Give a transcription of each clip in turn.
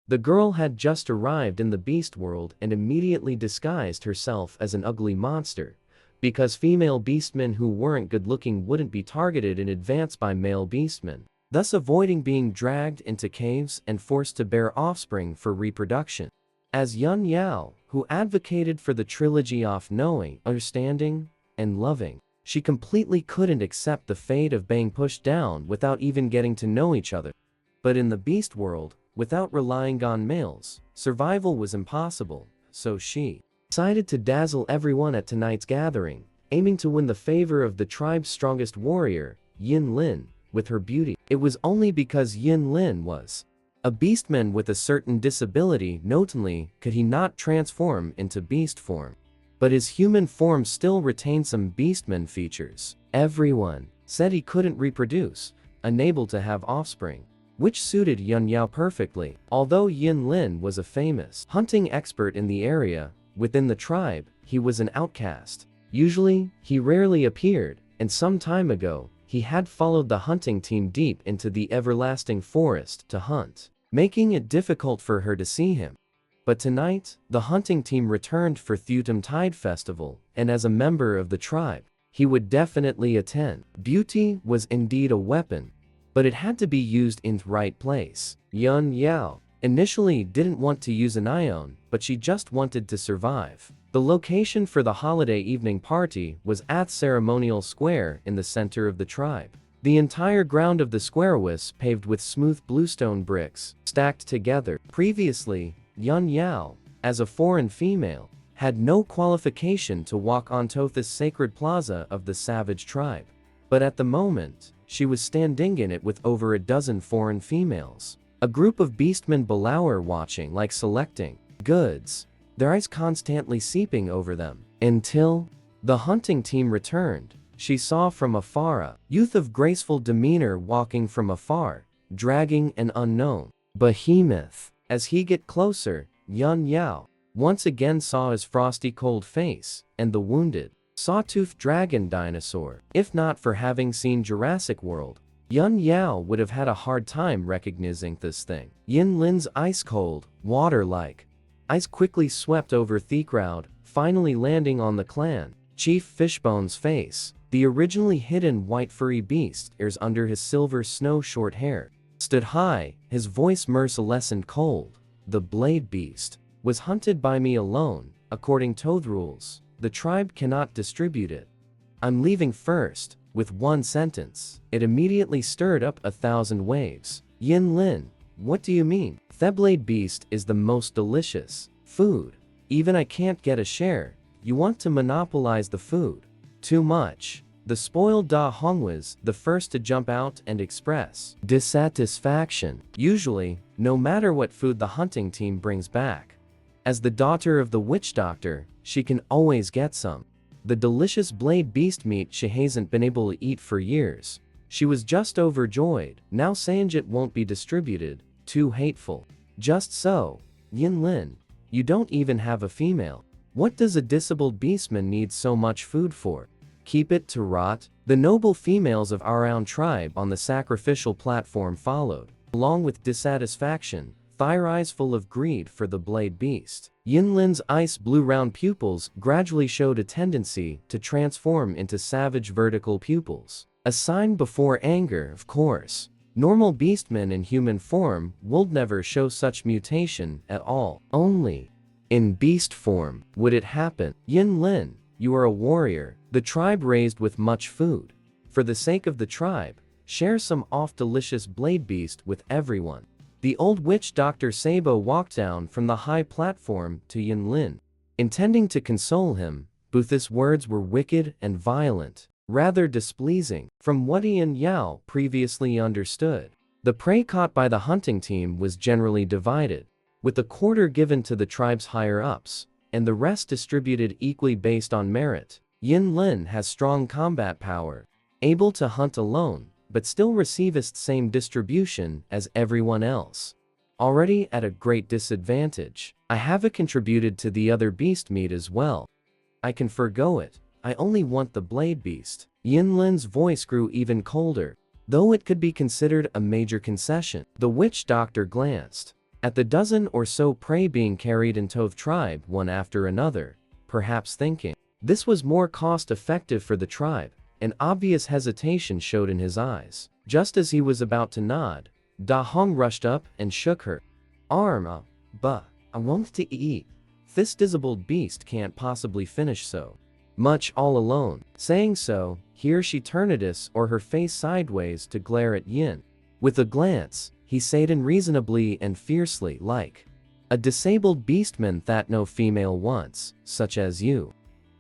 The girl had just arrived in the beast world and immediately disguised herself as an ugly monster, because female beastmen who weren't good-looking wouldn't be targeted in advance by male beastmen, thus avoiding being dragged into caves and forced to bear offspring for reproduction. As Yun Yao, who advocated for the trilogy of knowing, understanding, and loving, she completely couldn't accept the fate of being pushed down without even getting to know each other. But in the beast world, without relying on males, survival was impossible, so she decided to dazzle everyone at tonight's gathering, aiming to win the favor of the tribe's strongest warrior, Yin Lin, with her beauty. It was only because Yin Lin was a beastman with a certain disability, notably could he not transform into beast form. But his human form still retained some beastman features. Everyone said he couldn't reproduce, unable to have offspring, which suited Yun Yao perfectly. Although Yin Lin was a famous hunting expert in the area, within the tribe, he was an outcast. Usually, he rarely appeared, and some time ago, he had followed the hunting team deep into the everlasting forest to hunt, making it difficult for her to see him. But tonight, the hunting team returned for Thutum Tide Festival, and as a member of the tribe, he would definitely attend. Beauty was indeed a weapon, but it had to be used in the right place. Yun Yao initially didn't want to use an ion, but she just wanted to survive. The location for the holiday evening party was at Ceremonial Square in the center of the tribe. The entire ground of the square was paved with smooth bluestone bricks, stacked together. Previously, Yun Yao, as a foreign female, had no qualification to walk onto this sacred plaza of the savage tribe. But at the moment, she was standing in it with over a dozen foreign females. A group of beastmen below her watching, like selecting goods, their eyes constantly seeping over them. Until the hunting team returned, she saw from afar a youth of graceful demeanor walking from afar, dragging an unknown behemoth. As he got closer, Yun Yao once again saw his frosty cold face and the wounded, sawtooth dragon dinosaur. If not for having seen Jurassic World, Yun Yao would have had a hard time recognizing this thing. Yin Lin's ice-cold, water-like eyes quickly swept over the crowd, finally landing on the clan Chief Fishbone's face. The originally hidden white furry beast, ears under his silver snow short hair, stood high, his voice merciless and cold. The Blade Beast was hunted by me alone. According to the rules, the tribe cannot distribute it. I'm leaving first. With one sentence, it immediately stirred up 1,000 waves. Yin Lin, what do you mean? The Blade Beast is the most delicious food. Even I can't get a share. You want to monopolize the food. Too much. The spoiled Da Hong was the first to jump out and express dissatisfaction. Usually, no matter what food the hunting team brings back, as the daughter of the witch doctor, she can always get some. The delicious blade beast meat she hasn't been able to eat for years. She was just overjoyed. Now saying it won't be distributed, too hateful. Just so, Yin Lin, you don't even have a female. What does a disabled beastman need so much food for? Keep it to rot? The noble females of our own tribe on the sacrificial platform followed, along with dissatisfaction, their eyes full of greed for the blade beast. Yin Lin's ice blue round pupils gradually showed a tendency to transform into savage vertical pupils. A sign before anger, of course. Normal beastmen in human form would never show such mutation at all. Only in beast form would it happen. Yin Lin, you are a warrior, the tribe raised with much food. For the sake of the tribe, share some delicious blade beast with everyone. The old witch Dr. Sabo walked down from the high platform to Yin Lin, intending to console him, but his words were wicked and violent, rather displeasing. From what Yin Yao previously understood, the prey caught by the hunting team was generally divided, with a quarter given to the tribe's higher-ups, and the rest distributed equally based on merit. Yin Lin has strong combat power, able to hunt alone, but still receivest same distribution as everyone else. Already at a great disadvantage, I have contributed to the other beast meat as well. I can forgo it, I only want the blade beast. Yin Lin's voice grew even colder, though it could be considered a major concession. The witch doctor glanced at the dozen or so prey being carried in Toth tribe one after another, perhaps thinking this was more cost-effective for the tribe. An obvious hesitation showed in his eyes. Just as he was about to nod, Da Hong rushed up and shook her arm up. "Bah, I want to eat. This disabled beast can't possibly finish so much all alone." Saying so, here she turned us or her face sideways to glare at Yin. With a glance, he said unreasonably and fiercely, like a disabled beastman that no female wants, such as you.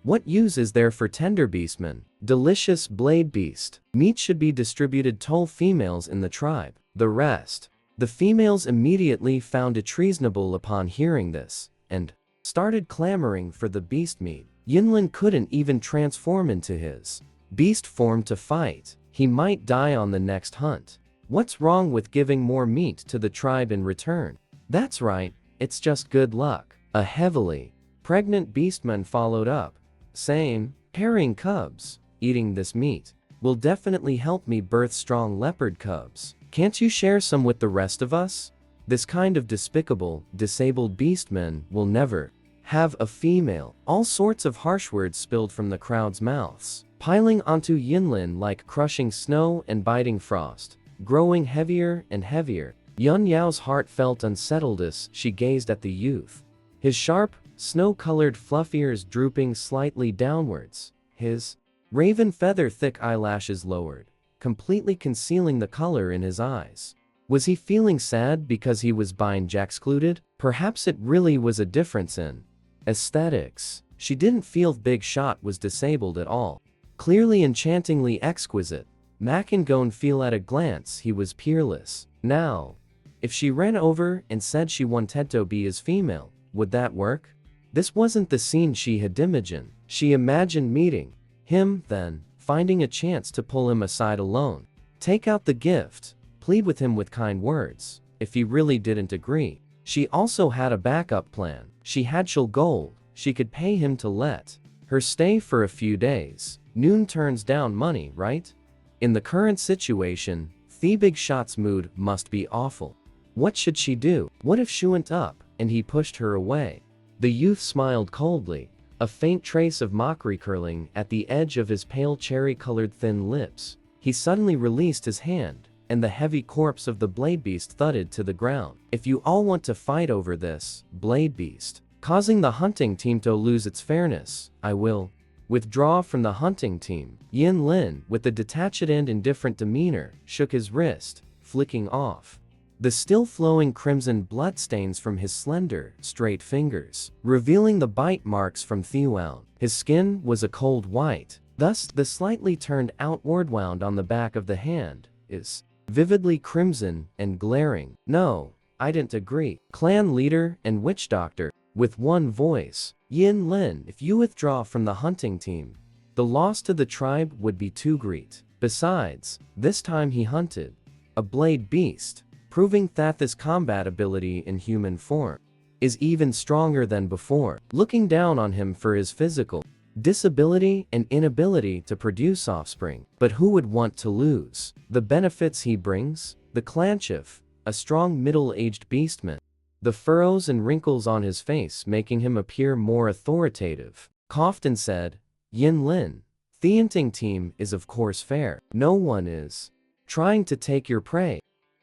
What use is there for tender beastmen? Delicious blade beast. Meat should be distributed to females in the tribe. The rest. The females immediately found it treasonable upon hearing this, and started clamoring for the beast meat. Yinlin couldn't even transform into his beast form to fight. He might die on the next hunt. What's wrong with giving more meat to the tribe in return? That's right, it's just good luck. A heavily pregnant beastman followed up, saying, "Carrying cubs, eating this meat, will definitely help me birth strong leopard cubs. Can't you share some with the rest of us? This kind of despicable, disabled beastman will never have a female." All sorts of harsh words spilled from the crowd's mouths, piling onto Yinlin like crushing snow and biting frost, growing heavier and heavier. Yun Yao's heart felt unsettled as she gazed at the youth. His sharp, snow-colored fluff ears drooping slightly downwards, his raven feather-thick eyelashes lowered, completely concealing the color in his eyes. Was he feeling sad because he was being excluded? Perhaps it really was a difference in aesthetics. She didn't feel Big Shot was disabled at all. Clearly enchantingly exquisite. Mac and Gon feel at a glance he was peerless. Now, if she ran over and said she wanted to be his female, would that work? This wasn't the scene she had imagined. She imagined meeting him, then finding a chance to pull him aside alone, take out the gift, plead with him with kind words, if he really didn't agree. She also had a backup plan. She had Shul gold. She could pay him to let her stay for a few days. Noon turns down money, right? In the current situation, the Big Shot's mood must be awful. What should she do? What if she went up and he pushed her away? The youth smiled coldly, a faint trace of mockery curling at the edge of his pale cherry-colored thin lips. He suddenly released his hand, and the heavy corpse of the Blade Beast thudded to the ground. "If you all want to fight over this, Blade Beast, causing the hunting team to lose its fairness, I will withdraw from the hunting team." Yin Lin, with a detached and indifferent demeanor, shook his wrist, flicking off the still flowing crimson bloodstains from his slender, straight fingers, revealing the bite marks from Thewound. His skin was a cold white, thus the slightly turned outward wound on the back of the hand is vividly crimson and glaring. "No, I didn't agree." Clan leader and witch doctor, with one voice, "Yin Lin, if you withdraw from the hunting team, the loss to the tribe would be too great. Besides, this time he hunted a blade beast, proving that this combat ability in human form is even stronger than before." Looking down on him for his physical disability and inability to produce offspring. But who would want to lose the benefits he brings? The clan chief, a strong middle-aged beastman, the furrows and wrinkles on his face making him appear more authoritative, coughed and said, "Yin Lin, the hunting team is of course fair. No one is trying to take your prey.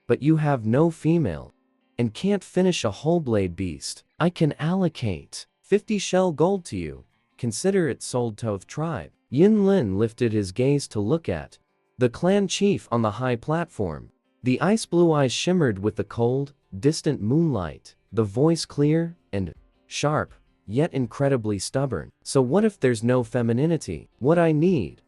But you have no female, and can't finish a whole blade beast. I can allocate 50 shell gold to you. Consider it sold to the tribe." Yin Lin lifted his gaze to look at the clan chief on the high platform. The ice-blue eyes shimmered with the cold, distant moonlight, the voice clear and sharp, yet incredibly stubborn. "So what if there's no femininity? What I need?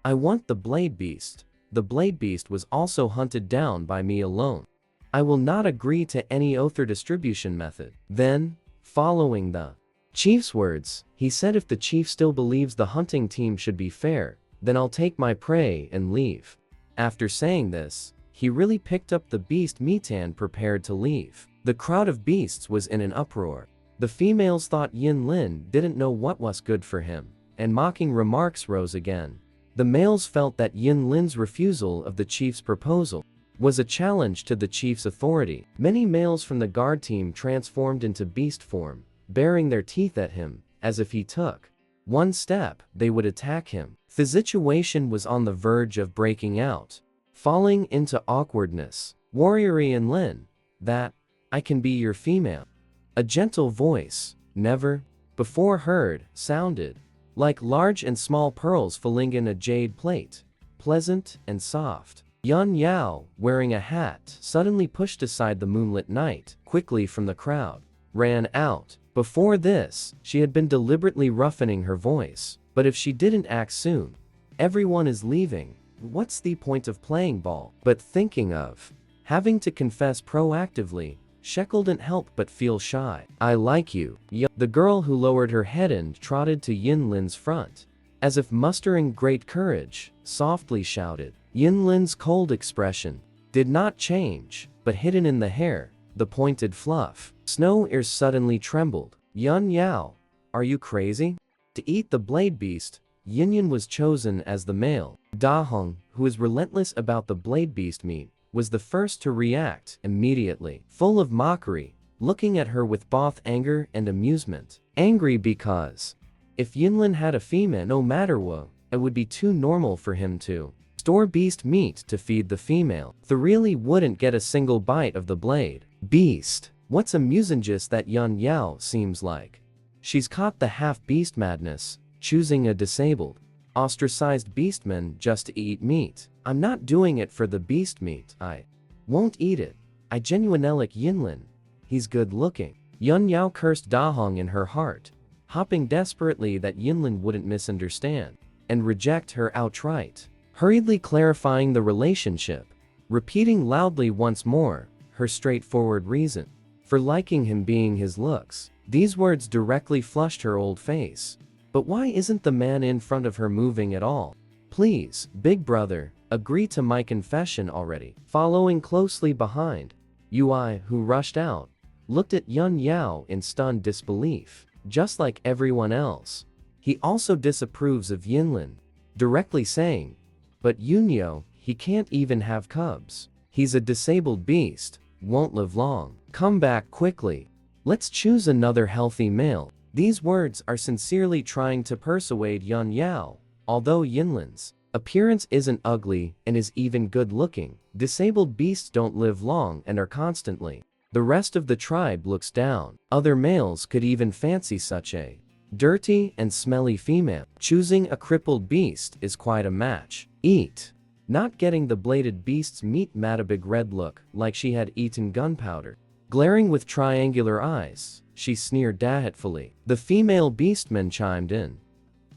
I want the blade beast. The blade beast was also hunted down by me alone. I will not agree to any other distribution method." Then, following the chief's words, he said, "If the chief still believes the hunting team should be fair, then I'll take my prey and leave." After saying this, he really picked up the beast meat and prepared to leave. The crowd of beasts was in an uproar. The females thought Yin Lin didn't know what was good for him, and mocking remarks rose again. The males felt that Yin Lin's refusal of the chief's proposal was a challenge to the chief's authority. Many males from the guard team transformed into beast form, baring their teeth at him, as if he took one step, they would attack him. The situation was on the verge of breaking out. Falling into awkwardness, Warrior Ian Lin, that, I can be your female. A gentle voice, never before heard, sounded like large and small pearls falling in a jade plate, pleasant and soft. Yun Yao, wearing a hat, suddenly pushed aside the moonlit night, quickly from the crowd, ran out. Before this, she had been deliberately roughening her voice, but if she didn't act soon, everyone is leaving, what's the point of playing ball? But thinking of having to confess proactively, she couldn't help but feel shy. I like you. The girl who lowered her head and trotted to Yin Lin's front, as if mustering great courage, softly shouted. Yin Lin's cold expression did not change, but hidden in the hair, the pointed fluff, snow ears suddenly trembled. Yun Yao, are you crazy? To eat the blade beast, Yin Yin was chosen as the male. Da Hong, who is relentless about the blade beast meat, was the first to react immediately, full of mockery, looking at her with both anger and amusement. Angry because if Yinlin had a female, no matter what, it would be too normal for him to store beast meat to feed the female. The really wouldn't get a single bite of the blade beast. What's amusing just that Yun Yao seems like she's caught the half-beast madness, choosing a disabled, ostracized beastman just to eat meat. I'm not doing it for the beast meat. I won't eat it. I genuinely like Yinlin. He's good looking. Yun Yao cursed Dahong in her heart, hoping desperately that Yinlin wouldn't misunderstand and reject her outright. Hurriedly clarifying the relationship, repeating loudly once more her straightforward reason for liking him being his looks. These words directly flushed her old face. But why isn't the man in front of her moving at all? Please, big brother, agree to my confession already. Following closely behind, Ui, who rushed out, looked at Yun Yao in stunned disbelief. Just like everyone else, he also disapproves of Yinlin, directly saying, but Yunyo, he can't even have cubs. He's a disabled beast, won't live long. Come back quickly. Let's choose another healthy male. These words are sincerely trying to persuade Yun Yao, although Yinlin's appearance isn't ugly and is even good looking. Disabled beasts don't live long and are constantly. The rest of the tribe looks down. Other males could even fancy such a dirty and smelly female. Choosing a crippled beast is quite a match. Eat. Not getting the bladed beast's meat made a big red look like she had eaten gunpowder. Glaring with triangular eyes, she sneered hatefully. The female beastman chimed in.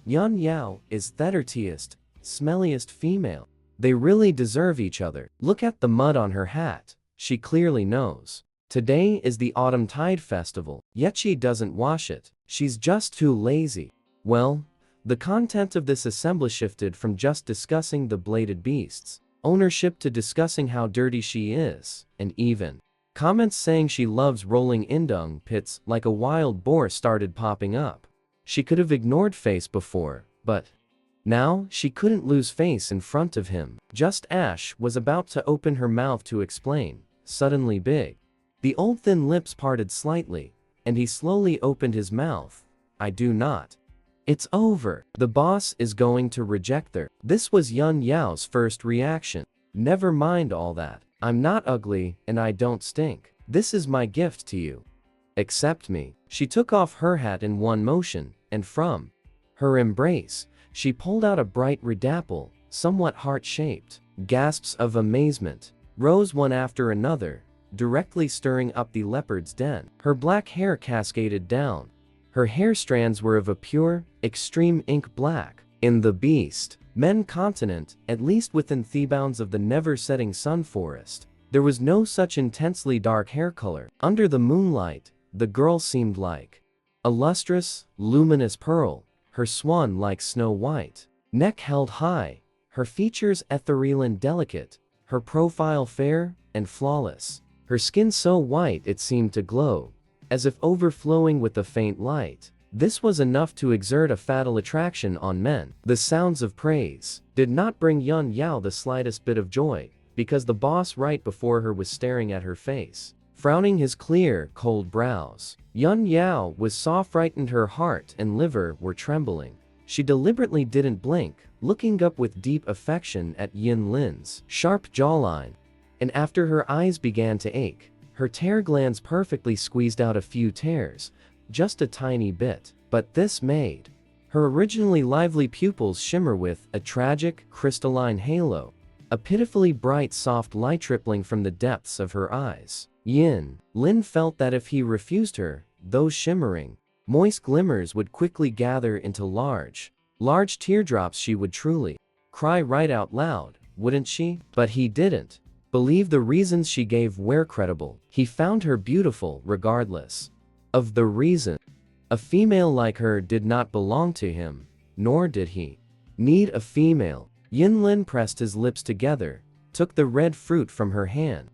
Yun Yao is the dirtiest, smelliest female. They really deserve each other. Look at the mud on her hat. She clearly knows. Today is the Autumn Tide Festival, yet she doesn't wash it. She's just too lazy. Well, the content of this assembly shifted from just discussing the bladed beast's ownership to discussing how dirty she is, and even comments saying she loves rolling in dung pits like a wild boar started popping up. She could have ignored Face before, but now she couldn't lose Face in front of him. Just Ash was about to open her mouth to explain, suddenly big. The old thin lips parted slightly, and he slowly opened his mouth. I do not. It's over. The boss is going to reject her. This was Yun Yao's first reaction. Never mind all that. I'm not ugly, and I don't stink. This is my gift to you. Accept me. She took off her hat in one motion, and from her embrace, she pulled out a bright redapple, somewhat heart-shaped. Gasps of amazement rose one after another, directly stirring up the leopard's den. Her black hair cascaded down. Her hair strands were of a pure, extreme ink black. In the beast men continent, at least within the bounds of the never-setting sun forest, there was no such intensely dark hair color. Under the moonlight, the girl seemed like a lustrous, luminous pearl, her swan like snow white. Neck held high, her features ethereal and delicate, her profile fair and flawless. Her skin so white it seemed to glow, as if overflowing with a faint light. This was enough to exert a fatal attraction on men. The sounds of praise did not bring Yun Yao the slightest bit of joy, because the boss right before her was staring at her face, frowning his clear, cold brows. Yun Yao was so frightened her heart and liver were trembling. She deliberately didn't blink, looking up with deep affection at Yin Lin's sharp jawline. And after her eyes began to ache, her tear glands perfectly squeezed out a few tears, just a tiny bit, but this made her originally lively pupils shimmer with a tragic, crystalline halo, a pitifully bright soft light rippling from the depths of her eyes. Yin Lin felt that if he refused her, those shimmering, moist glimmers would quickly gather into large teardrops. She would truly cry right out loud, wouldn't she? But he didn't believe the reasons she gave were credible. He found her beautiful regardless of the reason. A female like her did not belong to him, nor did he need a female. Yin Lin pressed his lips together, took the red fruit from her hand,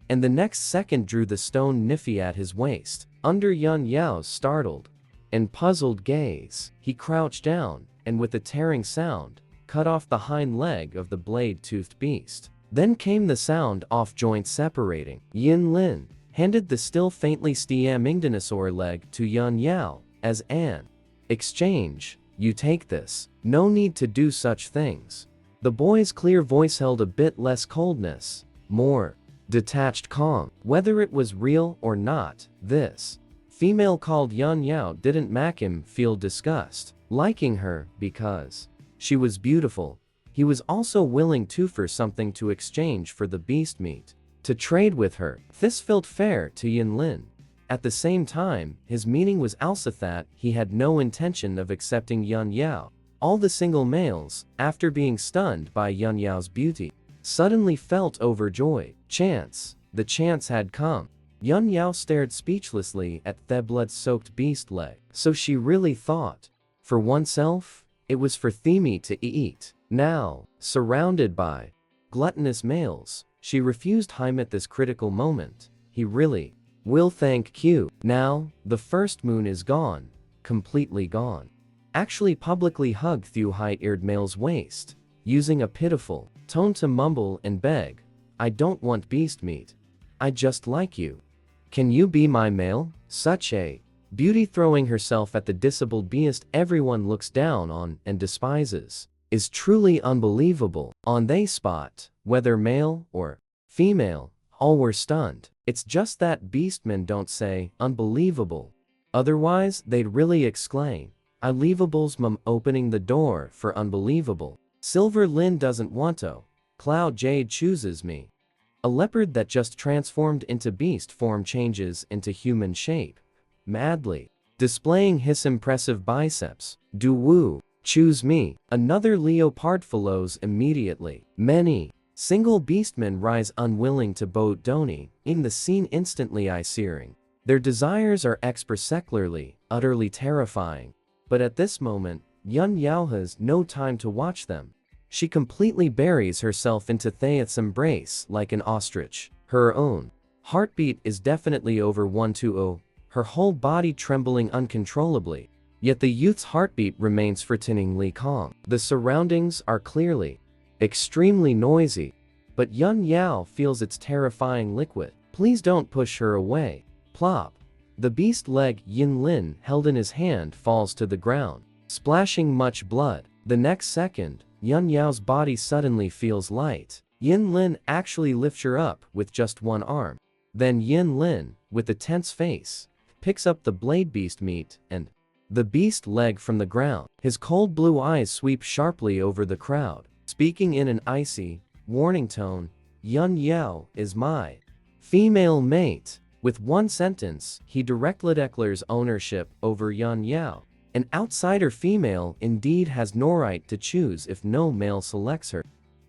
and the next second drew the stone niffy at his waist. Under Yun Yao's startled and puzzled gaze, he crouched down, and with a tearing sound, cut off the hind leg of the blade-toothed beast. Then came the sound off joints separating. Yin Lin handed the still faintly steaming dinosaur leg to Yun Yao as an exchange. You take this. No need to do such things. The boy's clear voice held a bit less coldness, more detached calm. Whether it was real or not, this female called Yun Yao didn't make him feel disgust. Liking her because she was beautiful, he was also willing to for something to exchange for the beast meat. To trade with her. This felt fair to Yin Lin. At the same time, his meaning was also that he had no intention of accepting Yun Yao. All the single males, after being stunned by Yun Yao's beauty, suddenly felt overjoyed. The chance had come. Yun Yao stared speechlessly at the blood-soaked beast leg. So she really thought, for oneself, it was for Themi to eat. Now, surrounded by gluttonous males, she refused him at this critical moment. He really will thank you. Now, the first moon is gone, completely gone. Actually publicly hugged the white-eared male's waist, using a pitiful tone to mumble and beg, I don't want beast meat. I just like you. Can you be my male? Such a beauty throwing herself at the disabled beast everyone looks down on and despises is truly unbelievable. On the spot, whether male or female, all were stunned. It's just that beastmen don't say unbelievable. Otherwise, they'd really exclaim, unbelievable's mum opening the door for unbelievable. Silver Lin doesn't want to. Cloud Jade chooses me. A leopard that just transformed into beast form changes into human shape, madly displaying his impressive biceps. Du Wu, choose me. Another leopard follows immediately. Many single beastmen rise unwilling to bow Doni, in the scene instantly eye-searing. Their desires are spectacularly, utterly terrifying. But at this moment, Yun Yao has no time to watch them. She completely buries herself into Thea's embrace like an ostrich. Her own heartbeat is definitely over 120, her whole body trembling uncontrollably. Yet the youth's heartbeat remains frighteningly calm. The surroundings are clearly extremely noisy, but Yun Yao feels its terrifying liquid. Please don't push her away. Plop. The beast leg Yin Lin held in his hand falls to the ground, splashing much blood. The next second, Yun Yao's body suddenly feels light. Yin Lin actually lifts her up with just one arm. Then Yin Lin, with a tense face, picks up the blade beast meat and the beast leg from the ground. His cold blue eyes sweep sharply over the crowd, speaking in an icy, warning tone, Yun Yao is my female mate. With one sentence, he directly declares ownership over Yun Yao. An outsider female indeed has no right to choose if no male selects her.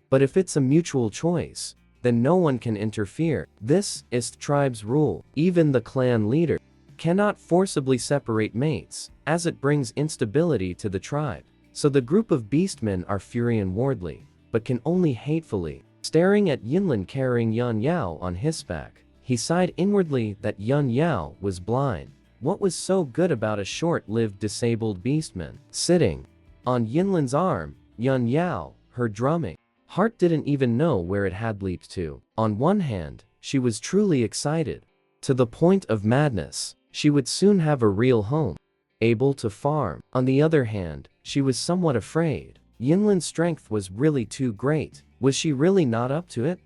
But if it's a mutual choice, then no one can interfere. This is the tribe's rule. Even the clan leader cannot forcibly separate mates, as it brings instability to the tribe. So the group of beastmen are fury inwardly, but can only hatefully. Staring at Yinlin carrying Yun Yao on his back, he sighed inwardly that Yun Yao was blind. What was so good about a short-lived disabled beastman? Sitting on Yinlin's arm, Yun Yao, her drumming heart didn't even know where it had leaped to. On one hand, she was truly excited. To the point of madness. She would soon have a real home. Able to farm. On the other hand, she was somewhat afraid. Yinlin's strength was really too great. Was she really not up to it?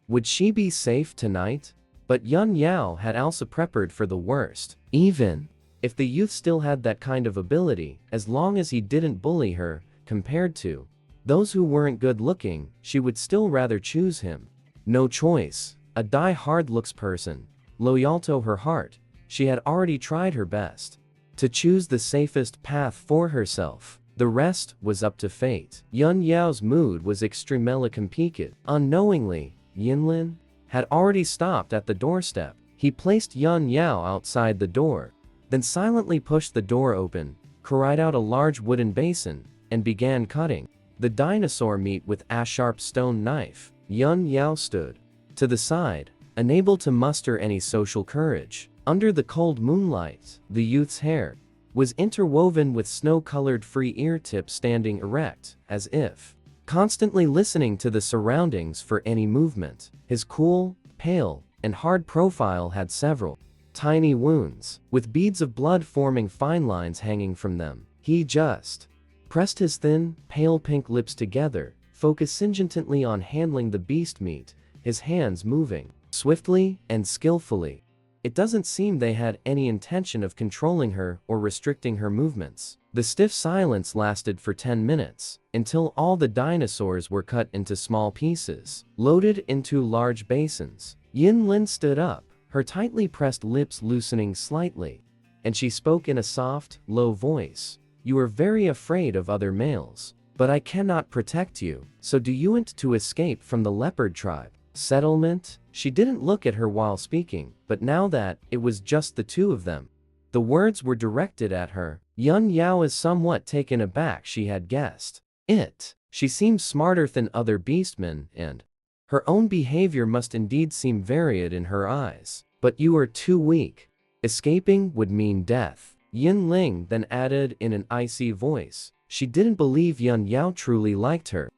Would she be safe tonight? But Yun Yao had also prepared for the worst. Even if the youth still had that kind of ability, as long as he didn't bully her, compared to those who weren't good looking, she would still rather choose him. No choice. A die-hard looks person. Loyal to her heart, she had already tried her best to choose the safest path for herself. The rest was up to fate. Yun Yao's mood was extremely complicated. Unknowingly, Yinlin had already stopped at the doorstep. He placed Yun Yao outside the door, then silently pushed the door open, cried out a large wooden basin, and began cutting the dinosaur meat with a sharp stone knife. Yun Yao stood to the side, unable to muster any social courage. Under the cold moonlight, the youth's hair was interwoven with snow-colored free ear tips standing erect, as if constantly listening to the surroundings for any movement. His cool, pale, and hard profile had several tiny wounds, with beads of blood forming fine lines hanging from them. He just pressed his thin, pale pink lips together, focusing intently on handling the beast meat, his hands moving swiftly and skillfully. It doesn't seem they had any intention of controlling her or restricting her movements. The stiff silence lasted for 10 minutes, until all the dinosaurs were cut into small pieces, loaded into large basins. Yin Lin stood up, her tightly pressed lips loosening slightly, and she spoke in a soft, low voice. You are very afraid of other males, but I cannot protect you, so do you want to escape from the leopard tribe? Settlement? She didn't look at her while speaking, but now that it was just the two of them, the words were directed at her. Yun Yao is somewhat taken aback. She had guessed it. She seemed smarter than other beastmen, and her own behavior must indeed seem varied in her eyes. But you are too weak. Escaping would mean death. Yin Ling then added in an icy voice. She didn't believe Yun Yao truly liked her,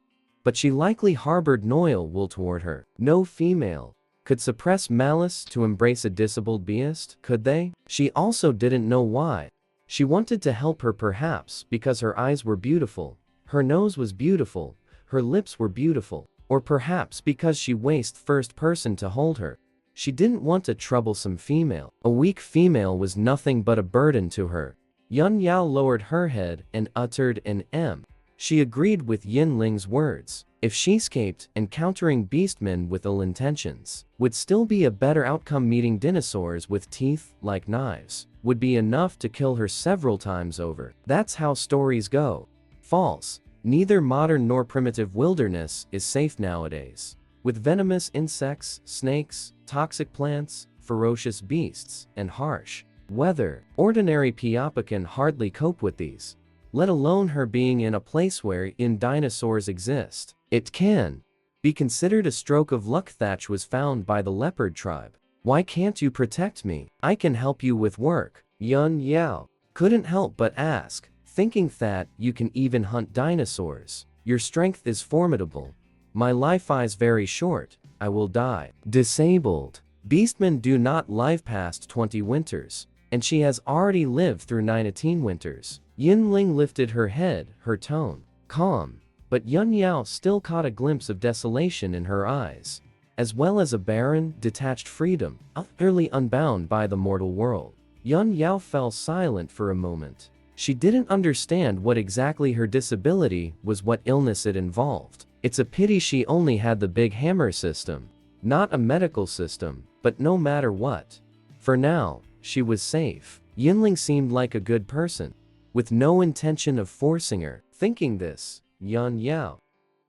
but she likely harbored no will toward her. No female could suppress malice to embrace a disabled beast, could they? She also didn't know why. She wanted to help her, perhaps because her eyes were beautiful, her nose was beautiful, her lips were beautiful, or perhaps because she was the first person to hold her. She didn't want a troublesome female. A weak female was nothing but a burden to her. Yun Yao lowered her head and uttered an M. She agreed with Yin Ling's words. If she escaped, encountering beastmen with ill intentions would still be a better outcome. Meeting dinosaurs with teeth like knives would be enough to kill her several times over. That's how stories go. False. Neither modern nor primitive wilderness is safe nowadays. With venomous insects, snakes, toxic plants, ferocious beasts, and harsh weather, ordinary people can hardly cope with these, let alone her being in a place where dinosaurs exist. It can be considered a stroke of luck. Thatch was found by the leopard tribe. Why can't you protect me? I can help you with work. Yun Yao couldn't help but ask, thinking that you can even hunt dinosaurs. Your strength is formidable. My life is very short. I will die. Disabled. Beastmen do not live past 20 winters, and she has already lived through 19 winters. Yin Ling lifted her head, her tone calm, but Yun Yao still caught a glimpse of desolation in her eyes, as well as a barren, detached freedom, utterly unbound by the mortal world. Yun Yao fell silent for a moment. She didn't understand what exactly her disability was, what illness it involved. It's a pity she only had the big hammer system, not a medical system, but no matter what, for now, she was safe. Yinling seemed like a good person, with no intention of forcing her. Thinking this, Yun Yao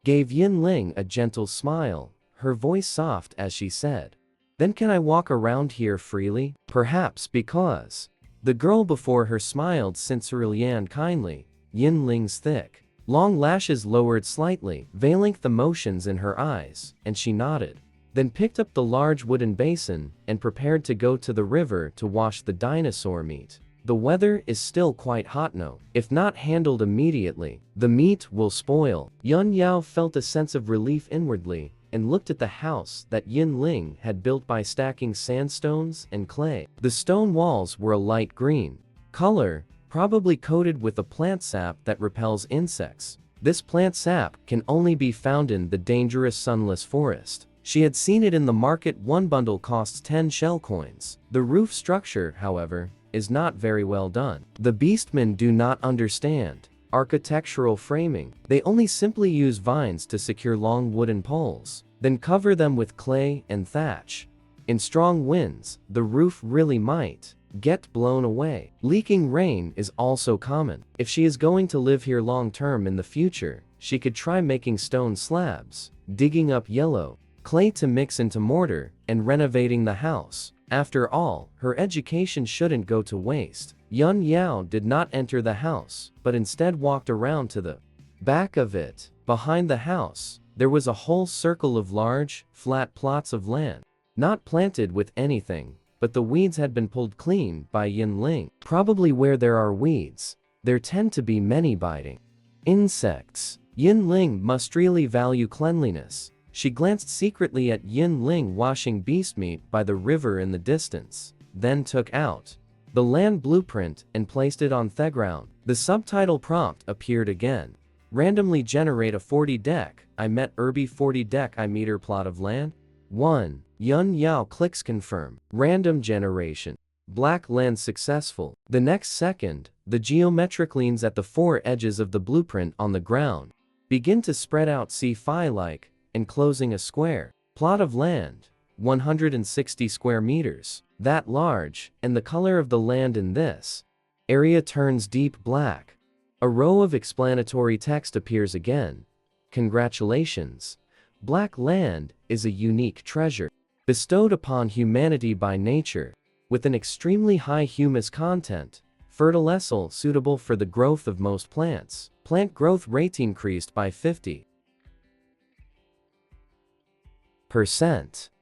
gave Yinling a gentle smile, her voice soft as she said, "Then can I walk around here freely?" Perhaps because the girl before her smiled sincerely and kindly. Yinling's thick, long lashes lowered slightly, veiling the emotions in her eyes, and she nodded, then picked up the large wooden basin and prepared to go to the river to wash the dinosaur meat. The weather is still quite hot now. If not handled immediately, the meat will spoil. Yun Yao felt a sense of relief inwardly and looked at the house that Yin Ling had built by stacking sandstones and clay. The stone walls were a light green color, probably coated with a plant sap that repels insects. This plant sap can only be found in the dangerous sunless forest. She had seen it in the market. One bundle costs 10 shell coins. The roof structure, however, is not very well done. The beastmen do not understand architectural framing. They only simply use vines to secure long wooden poles, then cover them with clay and thatch. In strong winds, the roof really might get blown away. Leaking rain is also common. If she is going to live here long term in the future, she could try making stone slabs, digging up yellow clay to mix into mortar, and renovating the house. After all, her education shouldn't go to waste. Yun Yao did not enter the house, but instead walked around to the back of it. Behind the house, there was a whole circle of large, flat plots of land, not planted with anything, but the weeds had been pulled clean by Yin Ling. Probably where there are weeds, there tend to be many biting insects. Yin Ling must really value cleanliness. She glanced secretly at Yin Ling washing beast meat by the river in the distance, then took out the land blueprint and placed it on the ground. The subtitle prompt appeared again. Randomly generate a 40 deck. I met Irby 40 deck I meter plot of land. 1. Yun Yao clicks confirm. Random generation. Black land successful. The next second, the geometric lines at the four edges of the blueprint on the ground begin to spread out C5-like, enclosing a square plot of land, 160 square meters. That large, and the color of the land in this area turns deep black. A row of explanatory text appears again. Congratulations. Black land is a unique treasure bestowed upon humanity by nature, with an extremely high humus content, fertile, suitable for the growth of most plants. Plant growth rate increased by 50%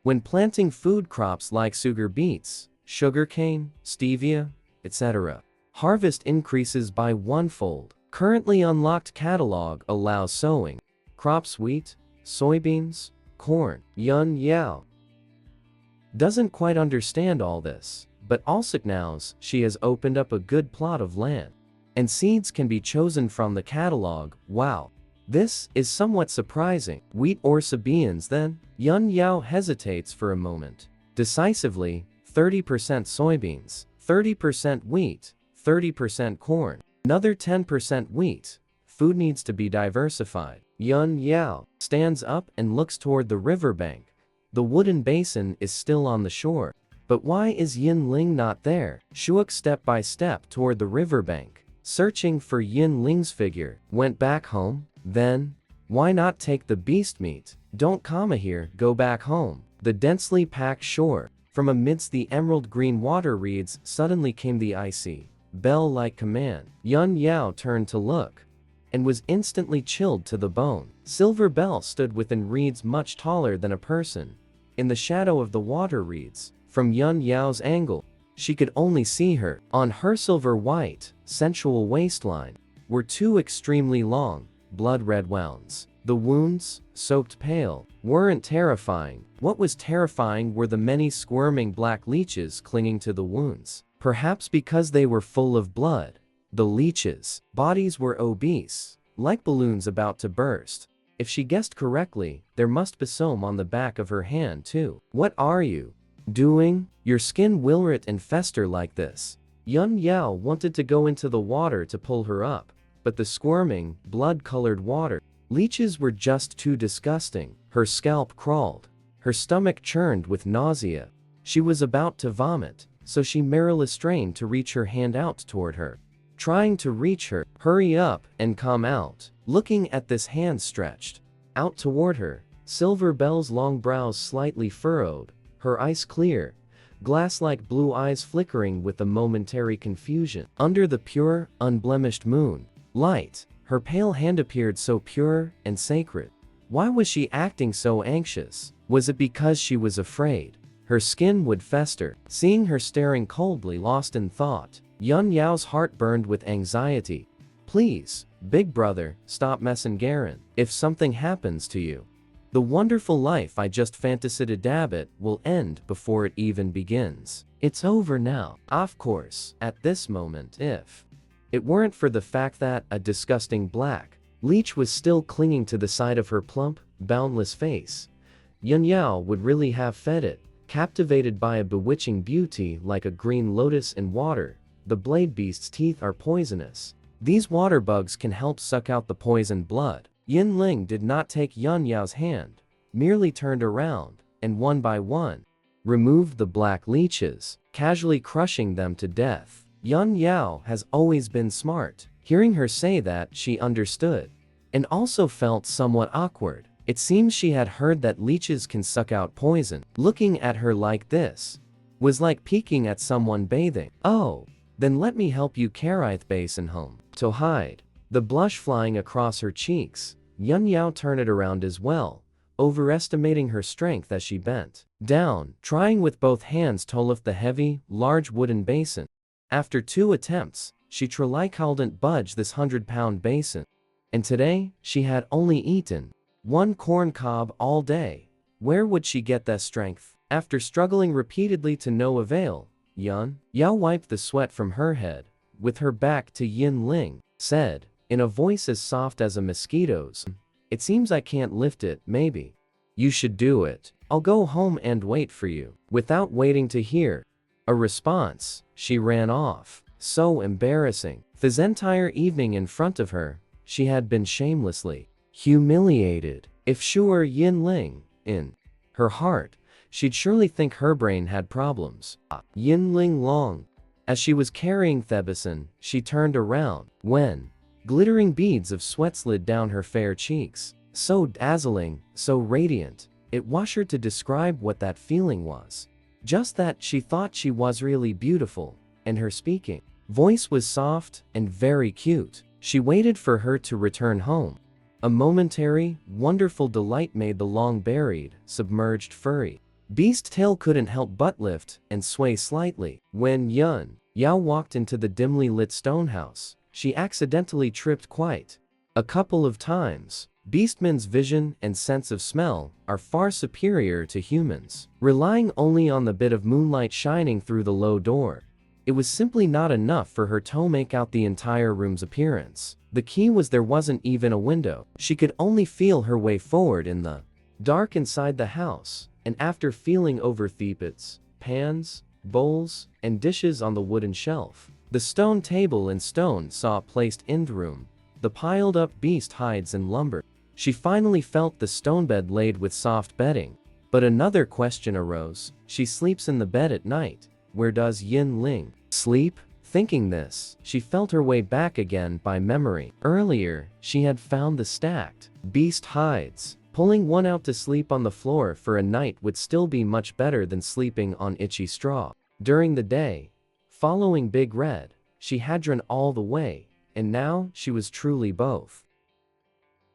when planting food crops like sugar beets, sugarcane, stevia, etc. Harvest increases by 1-fold. Currently unlocked catalog allows sowing crops wheat, soybeans, corn. Yun Yao doesn't quite understand all this, but also knows she has opened up a good plot of land, and seeds can be chosen from the catalog. Wow. This is somewhat surprising. Wheat or soybeans then? Yun Yao hesitates for a moment. Decisively, 30% soybeans, 30% wheat, 30% corn, another 10% wheat. Food needs to be diversified. Yun Yao stands up and looks toward the riverbank. The wooden basin is still on the shore. But why is Yin Ling not there? She walked step by step toward the riverbank, searching for Yin Ling's figure. Went back home? Then, why not take the beast meat? Don't come here, go back home. The densely packed shore. From amidst the emerald green water reeds suddenly came the icy, bell-like command. Yun Yao turned to look, and was instantly chilled to the bone. Silver Bell stood within reeds much taller than a person, in the shadow of the water reeds. From Yun Yao's angle, she could only see her. On her silver-white, sensual waistline, were two extremely long, blood-red wounds. The wounds, soaked pale, weren't terrifying. What was terrifying were the many squirming black leeches clinging to the wounds. Perhaps because they were full of blood. The leeches' bodies were obese, like balloons about to burst. If she guessed correctly, there must be some on the back of her hand too. What are you doing? Your skin will rot and fester like this. Yun Yao wanted to go into the water to pull her up, but the squirming, blood-colored water leeches were just too disgusting. Her scalp crawled. Her stomach churned with nausea. She was about to vomit, so she merrily strained to reach her hand out toward her, trying to reach her. Hurry up and come out. Looking at this hand stretched out toward her, Silver Bell's long brows slightly furrowed, her eyes clear, glass-like blue eyes flickering with a momentary confusion. Under the pure, unblemished moon light, her pale hand appeared so pure and sacred. Why was she acting so anxious? Was it because she was afraid her skin would fester? Seeing her staring coldly, lost in thought, Yun Yao's heart burned with anxiety. Please, big brother, stop messin' Garen. If something happens to you, the wonderful life I just fantasized it will end before it even begins. It's over now. Of course, at this moment, if it weren't for the fact that a disgusting black leech was still clinging to the side of her plump, boundless face, Yun Yao would really have fed it. Captivated by a bewitching beauty like a green lotus in water, the blade beast's teeth are poisonous. These water bugs can help suck out the poisoned blood. Yin Ling did not take Yun Yao's hand, merely turned around, and one by one, removed the black leeches, casually crushing them to death. Yun Yao has always been smart. Hearing her say that, she understood, and also felt somewhat awkward. It seems she had heard that leeches can suck out poison. Looking at her like this was like peeking at someone bathing. Oh, then let me help you carry the basin home. To hide the blush flying across her cheeks, Yun Yao turned it around as well, overestimating her strength as she bent down, trying with both hands to lift the heavy, large wooden basin. After 2 attempts, she couldn't budge this 100-pound basin. And today, she had only eaten 1 corn cob all day. Where would she get that strength? After struggling repeatedly to no avail, Yun Yao wiped the sweat from her head, with her back to Yin Ling, said, in a voice as soft as a mosquito's, "It seems I can't lift it, maybe you should do it. I'll go home and wait for you." Without waiting to hear a response, she ran off. So embarrassing. This entire evening in front of her, she had been shamelessly humiliated. If she were Yin Ling, in her heart, she'd surely think her brain had problems. Yin Ling long. As she was carrying Thebison, she turned around, when glittering beads of sweat slid down her fair cheeks. So dazzling, so radiant, it was her to describe what that feeling was. Just that she thought she was really beautiful, and her speaking voice was soft and very cute. She waited for her to return home. A momentary, wonderful delight made the long-buried, submerged furry beast tail couldn't help but lift and sway slightly. When Yun Yao walked into the dimly lit stone house, she accidentally tripped quite a couple of times. Beastmen's vision and sense of smell are far superior to humans. Relying only on the bit of moonlight shining through the low door, it was simply not enough for her to make out the entire room's appearance. The key was there wasn't even a window. She could only feel her way forward in the dark inside the house, and after feeling over teapots, pans, bowls, and dishes on the wooden shelf, the stone table and stone saw placed in the room, the piled-up beast hides and lumber, she finally felt the stone bed laid with soft bedding. But another question arose. She sleeps in the bed at night. Where does Yin Ling sleep? Thinking this, she felt her way back again by memory. Earlier, she had found the stacked beast hides. Pulling one out to sleep on the floor for a night would still be much better than sleeping on itchy straw. During the day, following Big Red, she had run all the way, and now she was truly both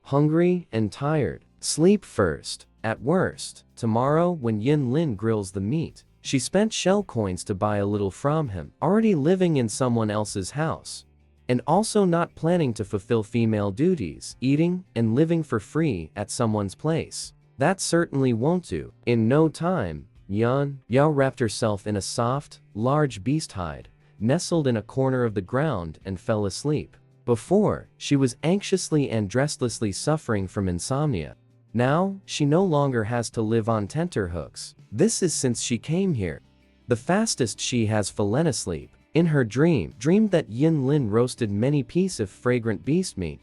hungry and tired. Sleep first. At worst, tomorrow when Yin Lin grills the meat, she spent shell coins to buy a little from him. Already living in someone else's house, and also not planning to fulfill female duties, eating and living for free at someone's place. That certainly won't do. In no time, Yun Yao wrapped herself in a soft, large beast hide, nestled in a corner of the ground and fell asleep. Before, she was anxiously and restlessly suffering from insomnia. Now, she no longer has to live on tenterhooks. This is since she came here. The fastest she has fallen asleep. In her dreamed that Yin Lin roasted many pieces of fragrant beast meat.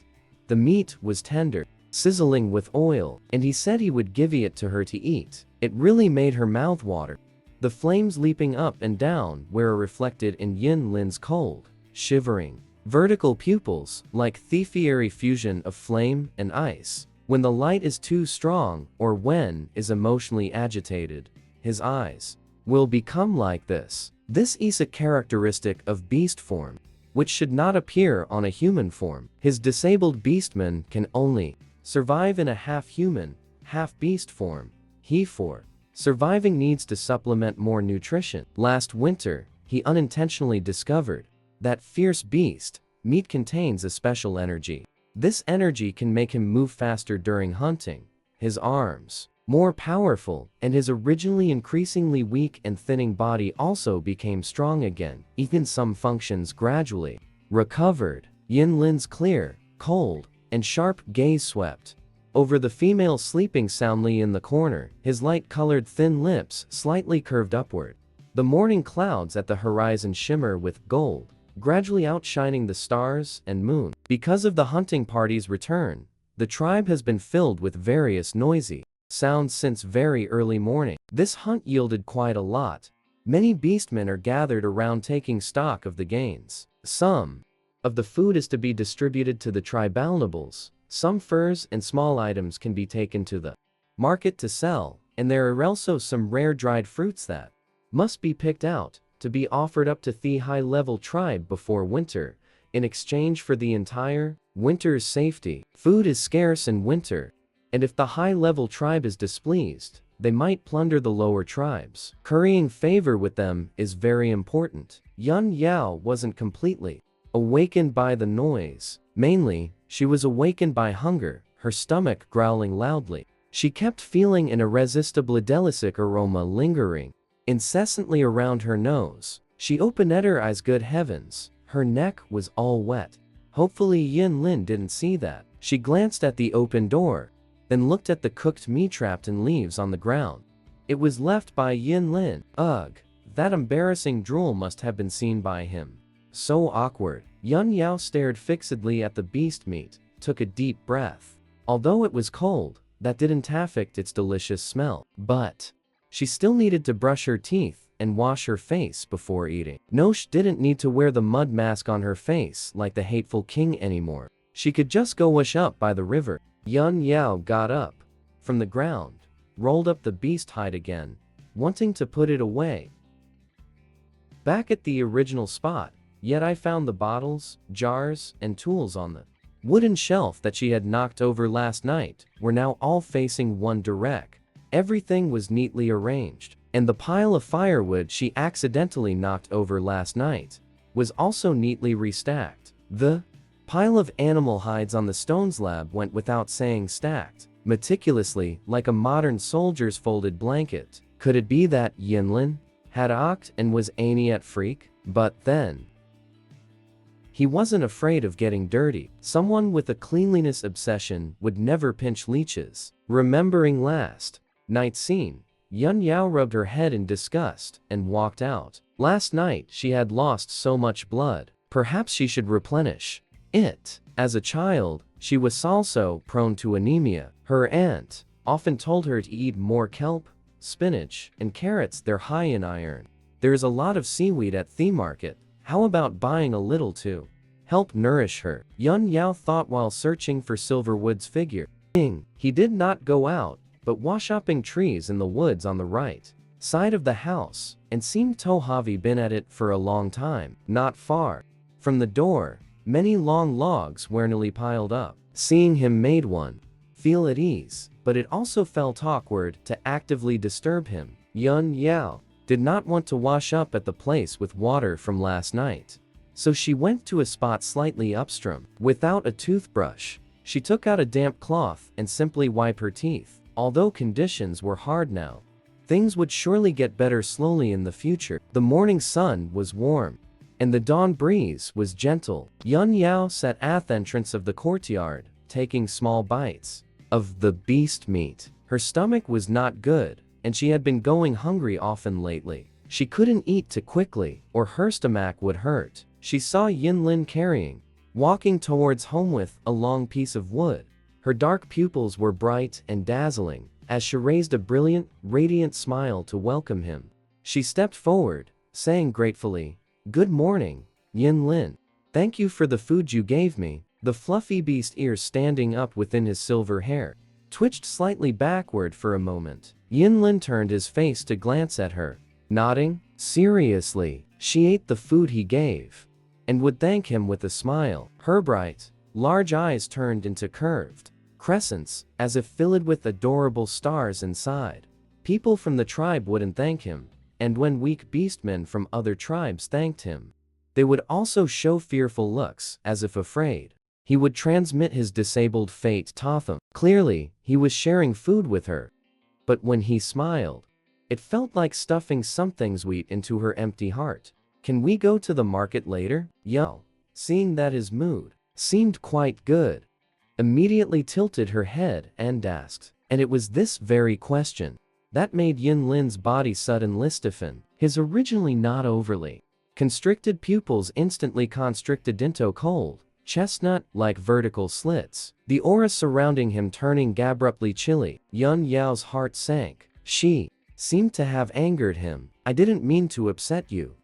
The meat was tender, sizzling with oil, and he said he would give it to her to eat. It really made her mouth water. The flames leaping up and down were reflected in Yin Lin's cold, shivering, vertical pupils, like the fiery fusion of flame and ice. When the light is too strong, or when is emotionally agitated, his eyes will become like this. This is a characteristic of beast form, which should not appear on a human form. His disabled beastman can only survive in a half-human, half-beast form. He for surviving needs to supplement more nutrition. Last winter, he unintentionally discovered That fierce beast, meat contains a special energy. This energy can make him move faster during hunting, his arms more powerful, and his originally increasingly weak and thinning body also became strong again. Even some functions gradually recovered. Yin Lin's clear, cold, and sharp gaze swept over the female sleeping soundly in the corner, his light-colored thin lips slightly curved upward. The morning clouds at the horizon shimmer with gold, gradually outshining the stars and moon. Because of the hunting party's return, the tribe has been filled with various noisy sounds since very early morning. This hunt yielded quite a lot. Many beastmen are gathered around taking stock of the gains. Some of the food is to be distributed to the tribal nobles. Some furs and small items can be taken to the market to sell, and there are also some rare dried fruits that must be picked out to be offered up to the high-level tribe before winter, in exchange for the entire winter's safety. Food is scarce in winter, and if the high-level tribe is displeased, they might plunder the lower tribes. Currying favor with them is very important. Yun Yao wasn't completely awakened by the noise. Mainly, she was awakened by hunger, her stomach growling loudly. She kept feeling an irresistible delicious aroma lingering incessantly around her nose. She opened her eyes. Good heavens, her neck was all wet. Hopefully Yin Lin didn't see that. She glanced at the open door, then looked at the cooked meat trapped in leaves on the ground. It was left by Yin Lin. Ugh, that embarrassing drool must have been seen by him. So awkward. Yun Yao stared fixedly at the beast meat, took a deep breath. Although it was cold, that didn't affect its delicious smell. But she still needed to brush her teeth and wash her face before eating. No, she didn't need to wear the mud mask on her face like the hateful king anymore. She could just go wash up by the river. Yun Yao got up from the ground, rolled up the beast hide again, wanting to put it away back at the original spot, yet I found the bottles, jars, and tools on the wooden shelf that she had knocked over last night were now all facing one direction. Everything was neatly arranged, and the pile of firewood she accidentally knocked over last night was also neatly restacked. The pile of animal hides on the stone slab went without saying, stacked meticulously like a modern soldier's folded blanket. Could it be that Yin Lin had ocked and was any at freak? But then he wasn't afraid of getting dirty. Someone with a cleanliness obsession would never pinch leeches. Remembering last night's scene, Yun Yao rubbed her head in disgust and walked out. Last night she had lost so much blood. Perhaps she should replenish it. As a child, she was also prone to anemia. Her aunt often told her to eat more kelp, spinach, and carrots. They're high in iron. There's a lot of seaweed at the market. How about buying a little to help nourish her? Yun Yao thought while searching for Silverwood's figure. He did not go out, but washopping trees in the woods on the right side of the house, and seemed to have been at it for a long time. Not far from the door, many long logs were nearly piled up. Seeing him made one feel at ease, but it also felt awkward to actively disturb him. Yun Yao did not want to wash up at the place with water from last night, so she went to a spot slightly upstream. Without a toothbrush, she took out a damp cloth and simply wiped her teeth. Although conditions were hard now, things would surely get better slowly in the future. The morning sun was warm, and the dawn breeze was gentle. Yun Yao sat at the entrance of the courtyard, taking small bites of the beast meat. Her stomach was not good, and she had been going hungry often lately. She couldn't eat too quickly, or her stomach would hurt. She saw Yin Lin walking towards home with a long piece of wood. Her dark pupils were bright and dazzling, as she raised a brilliant, radiant smile to welcome him. She stepped forward, saying gratefully, "Good morning, Yin Lin. Thank you for the food you gave me." The fluffy beast ears standing up within his silver hair twitched slightly backward for a moment. Yin Lin turned his face to glance at her, nodding seriously. She ate the food he gave and would thank him with a smile. Her bright, large eyes turned into curved crescents, as if filled with adorable stars inside. People from the tribe wouldn't thank him, and when weak beastmen from other tribes thanked him, They would also show fearful looks, as if afraid. He would transmit his disabled fate to them. Clearly, he was sharing food with her. But when he smiled, it felt like stuffing something sweet into her empty heart. Can we go to the market later? Yao, seeing that his mood seemed quite good, immediately tilted her head and asked. And it was this very question that made Yin Lin's body suddenly stiffen. His originally not overly constricted pupils instantly constricted into cold, chestnut-like vertical slits, the aura surrounding him turning abruptly chilly. Yun Yao's heart sank. She seemed to have angered him. I didn't mean to upset you.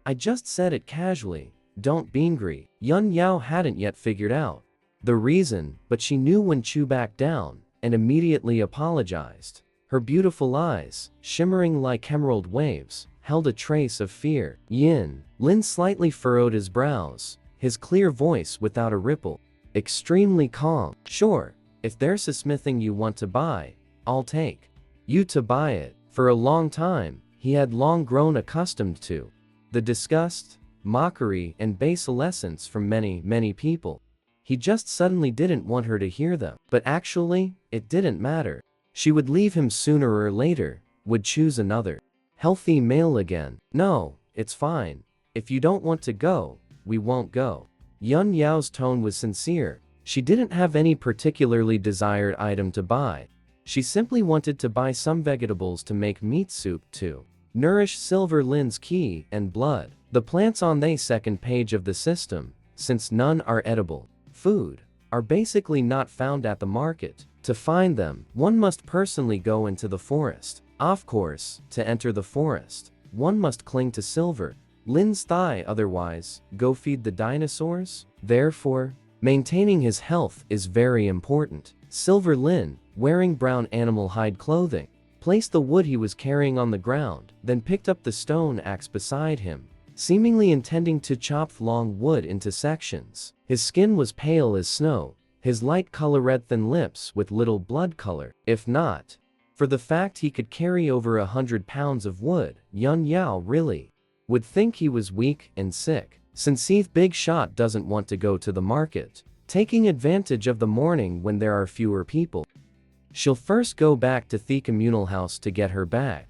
I just said it casually. Don't be angry. Yun Yao hadn't yet figured out the reason, but she knew when Chu backed down and immediately apologized. Her beautiful eyes, shimmering like emerald waves, held a trace of fear. Yin Lin slightly furrowed his brows, his clear voice without a ripple, extremely calm. Sure, if there's a smithing you want to buy, I'll take you to buy it. For a long time, he had long grown accustomed to the disgust, mockery, and baselessence from many people. He just suddenly didn't want her to hear them. But actually, it didn't matter. She would leave him sooner or later, would choose another healthy male again. No, it's fine. If you don't want to go, we won't go. Yun Yao's tone was sincere. She didn't have any particularly desired item to buy. She simply wanted to buy some vegetables to make meat soup to nourish Silver Lin's ki and blood. The plants on the second page of the system, since none are edible food, are basically not found at the market. To find them, one must personally go into the forest. Of course, to enter the forest, one must cling to Silver Lin's thigh, otherwise, go feed the dinosaurs. Therefore, maintaining his health is very important. Silver Lin, wearing brown animal hide clothing, placed the wood he was carrying on the ground, then picked up the stone axe beside him, seemingly intending to chop long wood into sections. His skin was pale as snow, his light color red thin lips with little blood color. If not for the fact he could carry over 100 pounds of wood, Yun Yao really would think he was weak and sick. Since Big Shot doesn't want to go to the market, taking advantage of the morning when there are fewer people, she'll first go back to the communal house to get her bag.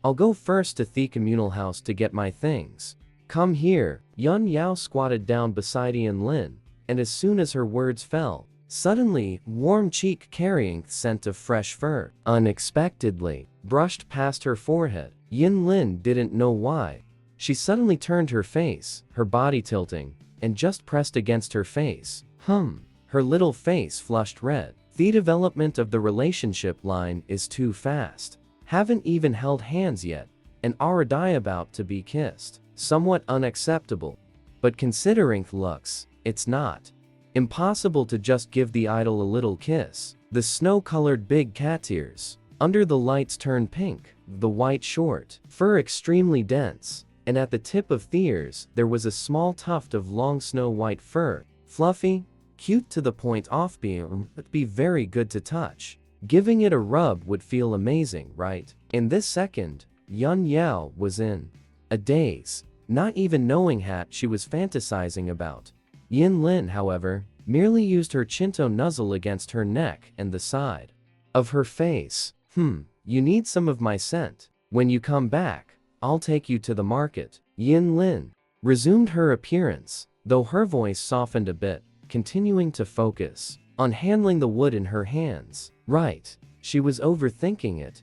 I'll go first to the communal house to get my things. Come here. Yun Yao squatted down beside Yin Lin, and as soon as her words fell, suddenly, warm cheek carrying the scent of fresh fur unexpectedly brushed past her forehead. Yin Lin didn't know why. She suddenly turned her face, her body tilting, and just pressed against her face. Her little face flushed red. The development of the relationship line is too fast. Haven't even held hands yet, and already about to be kissed. Somewhat unacceptable. But considering the looks, it's not impossible to just give the idol a little kiss. The snow-colored big cat ears under the lights turned pink, the white short fur extremely dense, and at the tip of the ears there was a small tuft of long snow-white fur, fluffy, cute to the point of being, but be very good to touch. Giving it a rub would feel amazing, right? In this second, Yun Yao was in a daze, not even knowing what she was fantasizing about. Yin Lin, however, merely used her chin to nuzzle against her neck and the side of her face. You need some of my scent. When you come back, I'll take you to the market. Yin Lin resumed her appearance, though her voice softened a bit, continuing to focus on handling the wood in her hands. Right, she was overthinking it.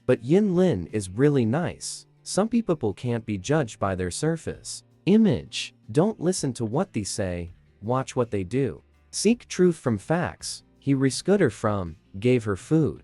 But Yin Lin is really nice. Some people can't be judged by their surface image. Don't listen to what they say, watch what they do. Seek truth from facts. He rescued her from, gave her food.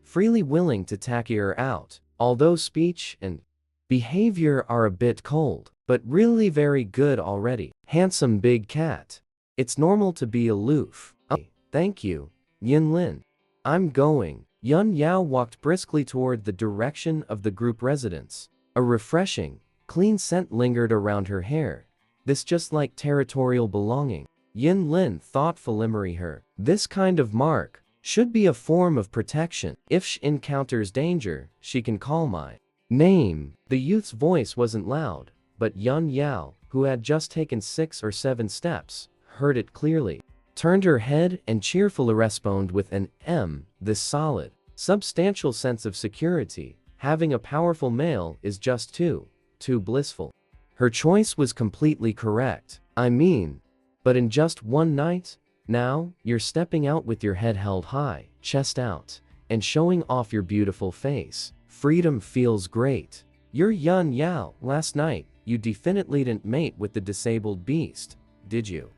Freely willing to take her out. Although speech and behavior are a bit cold, but really very good already. Handsome big cat. It's normal to be aloof. Oh, thank you, Yin Lin. I'm going. Yun Yao walked briskly toward the direction of the group residence. A refreshing, clean scent lingered around her hair. This just like territorial belonging. Yin Lin thoughtfully her. This kind of mark should be a form of protection. If she encounters danger, she can call my name. The youth's voice wasn't loud, but Yun Yao, who who had just taken 6 or 7 steps, heard it clearly, turned her head and cheerfully responded with an This solid, substantial sense of security, having a powerful male is just too blissful. Her choice was completely correct. I mean, but in just one night? Now, you're stepping out with your head held high, chest out, and showing off your beautiful face. Freedom feels great. You're Yun Yao. Last night, you definitely didn't mate with the disabled beast, did you?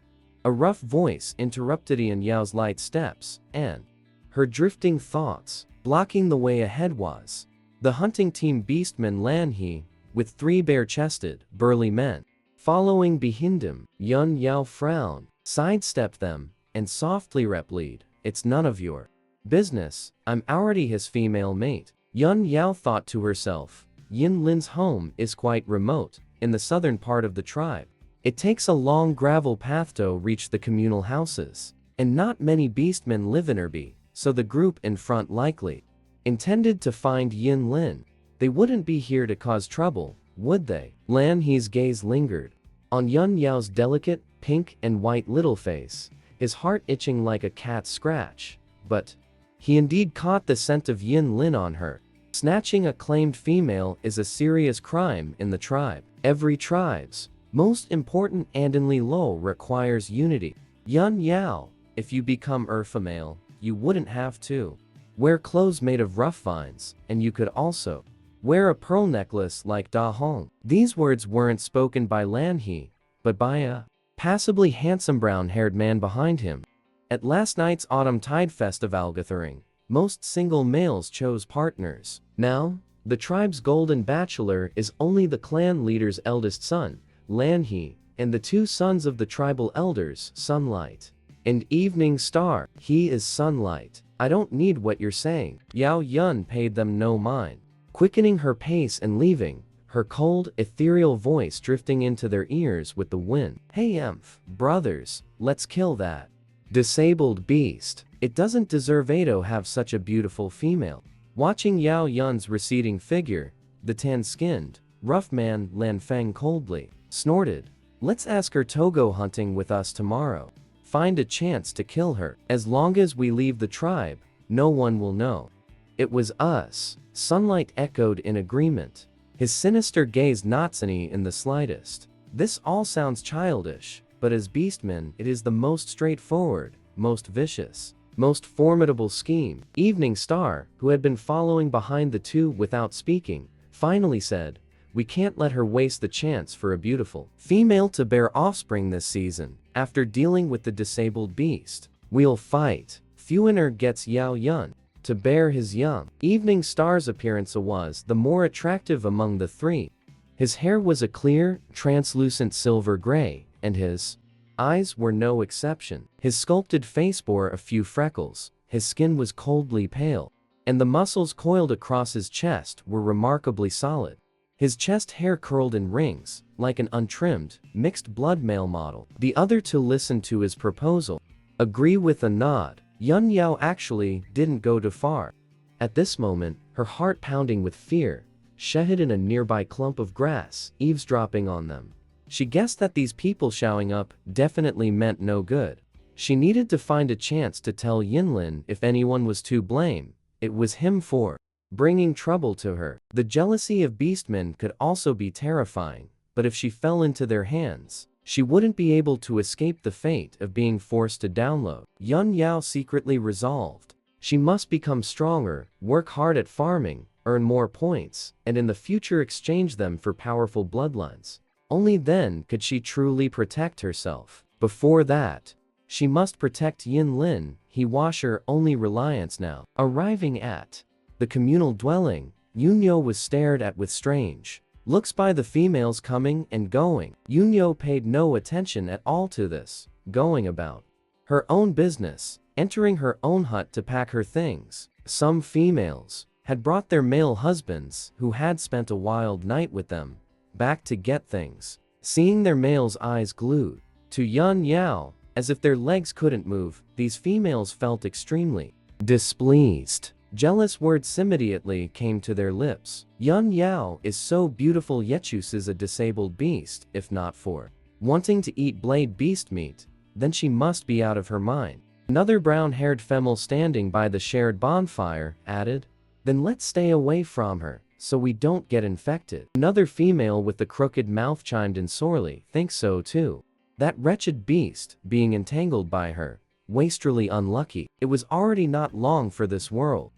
A rough voice interrupted Yun Yao's light steps, and her drifting thoughts, blocking the way ahead was the hunting team beastman Lan He, with 3 bare-chested, burly men. Following behind him, Yun Yao frowned, sidestepped them, and softly replied, "It's none of your business, I'm already his female mate." Yun Yao thought to herself, Yin Lin's home is quite remote, in the southern part of the tribe. It takes a long gravel path to reach the communal houses, and not many beastmen live in Erbi, so the group in front likely intended to find Yin Lin. They wouldn't be here to cause trouble, would they? Lan He's gaze lingered on Yun Yao's delicate, pink and white little face, his heart itching like a cat's scratch. But he indeed caught the scent of Yin Lin on her. Snatching a claimed female is a serious crime in the tribe. Every tribe's most important Andenli law requires unity. Yun Yao, if you become female, you wouldn't have to wear clothes made of rough vines, and you could also wear a pearl necklace like Da Hong. These words weren't spoken by Lan He, but by a passably handsome brown-haired man behind him. At last night's autumn tide festival gathering, most single males chose partners. Now, the tribe's golden bachelor is only the clan leader's eldest son, Lan He, and the 2 sons of the tribal elders, Sunlight and Evening Star. He is Sunlight. I don't need what you're saying. Yao Yun paid them no mind, quickening her pace and leaving, her cold, ethereal voice drifting into their ears with the wind. Hey brothers, let's kill that disabled beast. It doesn't deserve to have such a beautiful female. Watching Yao Yun's receding figure, the tan-skinned, rough man Lan Feng coldly snorted, "Let's ask her to go hunting with us tomorrow. Find a chance to kill her. As long as we leave the tribe, no one will know it was us." Sunlight echoed in agreement, his sinister gaze not sunny in the slightest. This all sounds childish, but as beastmen, it is the most straightforward, most vicious, most formidable scheme. Evening Star, who had been following behind the 2 without speaking, finally said, "We can't let her waste the chance for a beautiful female to bear offspring this season. After dealing with the disabled beast, we'll fight." Fuiner gets Yao Yun to bear his young. Evening Star's appearance was the more attractive among the 3. His hair was a clear, translucent silver gray, and his eyes were no exception. His sculpted face bore a few freckles, his skin was coldly pale, and the muscles coiled across his chest were remarkably solid. His chest hair curled in rings, like an untrimmed, mixed-blood male model. The other 2 listened to his proposal, agree with a nod. Yun Yao actually didn't go too far. At this moment, her heart pounding with fear, she hid in a nearby clump of grass, eavesdropping on them. She guessed that these people showing up definitely meant no good. She needed to find a chance to tell Yinlin if anyone was to blame. It was him for bringing trouble to her. The jealousy of beastmen could also be terrifying, but if she fell into their hands, she wouldn't be able to escape the fate of being forced to download. Yun Yao secretly resolved she must become stronger, work hard at farming, earn more points, and in the future exchange them for powerful bloodlines. Only then could she truly protect herself. Before that, she must protect Yin Lin, he was her only reliance now. Arriving at the communal dwelling, Yunyo was stared at with strange looks by the females coming and going. Yunyo paid no attention at all to this, going about her own business, entering her own hut to pack her things. Some females had brought their male husbands, who had spent a wild night with them, back to get things. Seeing their males' eyes glued to Yun Yao, as if their legs couldn't move, these females felt extremely displeased. Jealous words immediately came to their lips. Yun Yao is so beautiful yet chooses a disabled beast, if not for wanting to eat blade beast meat, then she must be out of her mind. Another brown-haired female standing by the shared bonfire added, then let's stay away from her, so we don't get infected. Another female with the crooked mouth chimed in sorely, think so too. That wretched beast, being entangled by her, wastrelly unlucky. It was already not long for this world.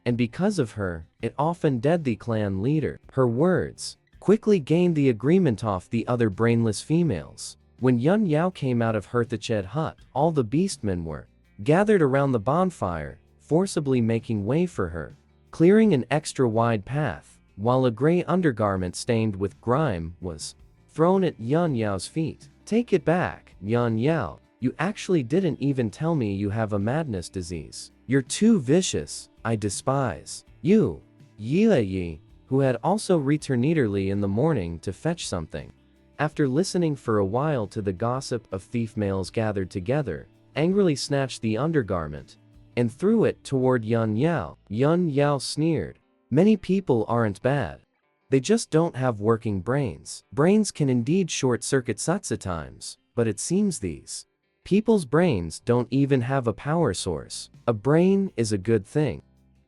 And because of her, it often dead the clan leader. Her words quickly gained the agreement of the other brainless females. When Yun Yao came out of her thatched hut, all the beastmen were gathered around the bonfire, forcibly making way for her, clearing an extra wide path, while a gray undergarment stained with grime was thrown at Yun Yao's feet. Take it back, Yun Yao. You actually didn't even tell me you have a madness disease. You're too vicious, I despise you. Yi, who had also returned eagerly in the morning to fetch something. After listening for a while to the gossip of thief males gathered together, angrily snatched the undergarment and threw it toward Yun Yao. Yun Yao sneered. Many people aren't bad. They just don't have working brains. Brains can indeed short-circuit such at times, but it seems these people's brains don't even have a power source. A brain is a good thing.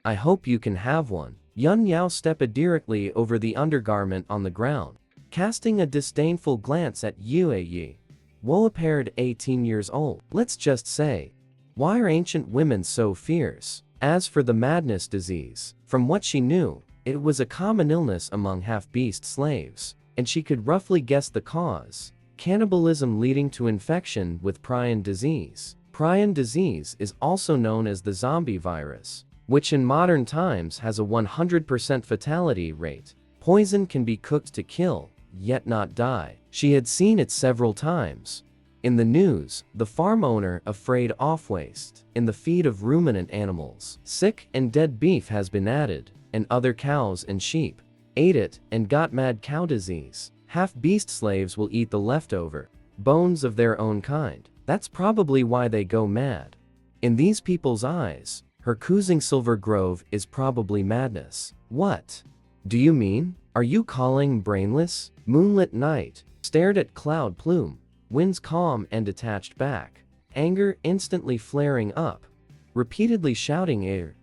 I hope you can have one. Yun Yao stepped directly over the undergarment on the ground, casting a disdainful glance at Yi. Wo appeared 18 years old. Let's just say, why are ancient women so fierce? As for the madness disease, from what she knew, it was a common illness among half-beast slaves, and she could roughly guess the cause. Cannibalism leading to infection with prion disease. Prion disease is also known as the zombie virus, which in modern times has a 100% fatality rate. Poison can be cooked to kill, yet not die. She had seen it several times. In the news, the farm owner afraid of waste in the feed of ruminant animals. Sick and dead beef has been added, and other cows and sheep ate it and got mad cow disease. Half-beast slaves will eat the leftover bones of their own kind. That's probably why they go mad. In these people's eyes, her choosing Silver Grove is probably madness. What do you mean? Are you calling brainless? Moonlit night stared at Cloud Plume, winds calm and detached back, anger instantly flaring up, repeatedly shouting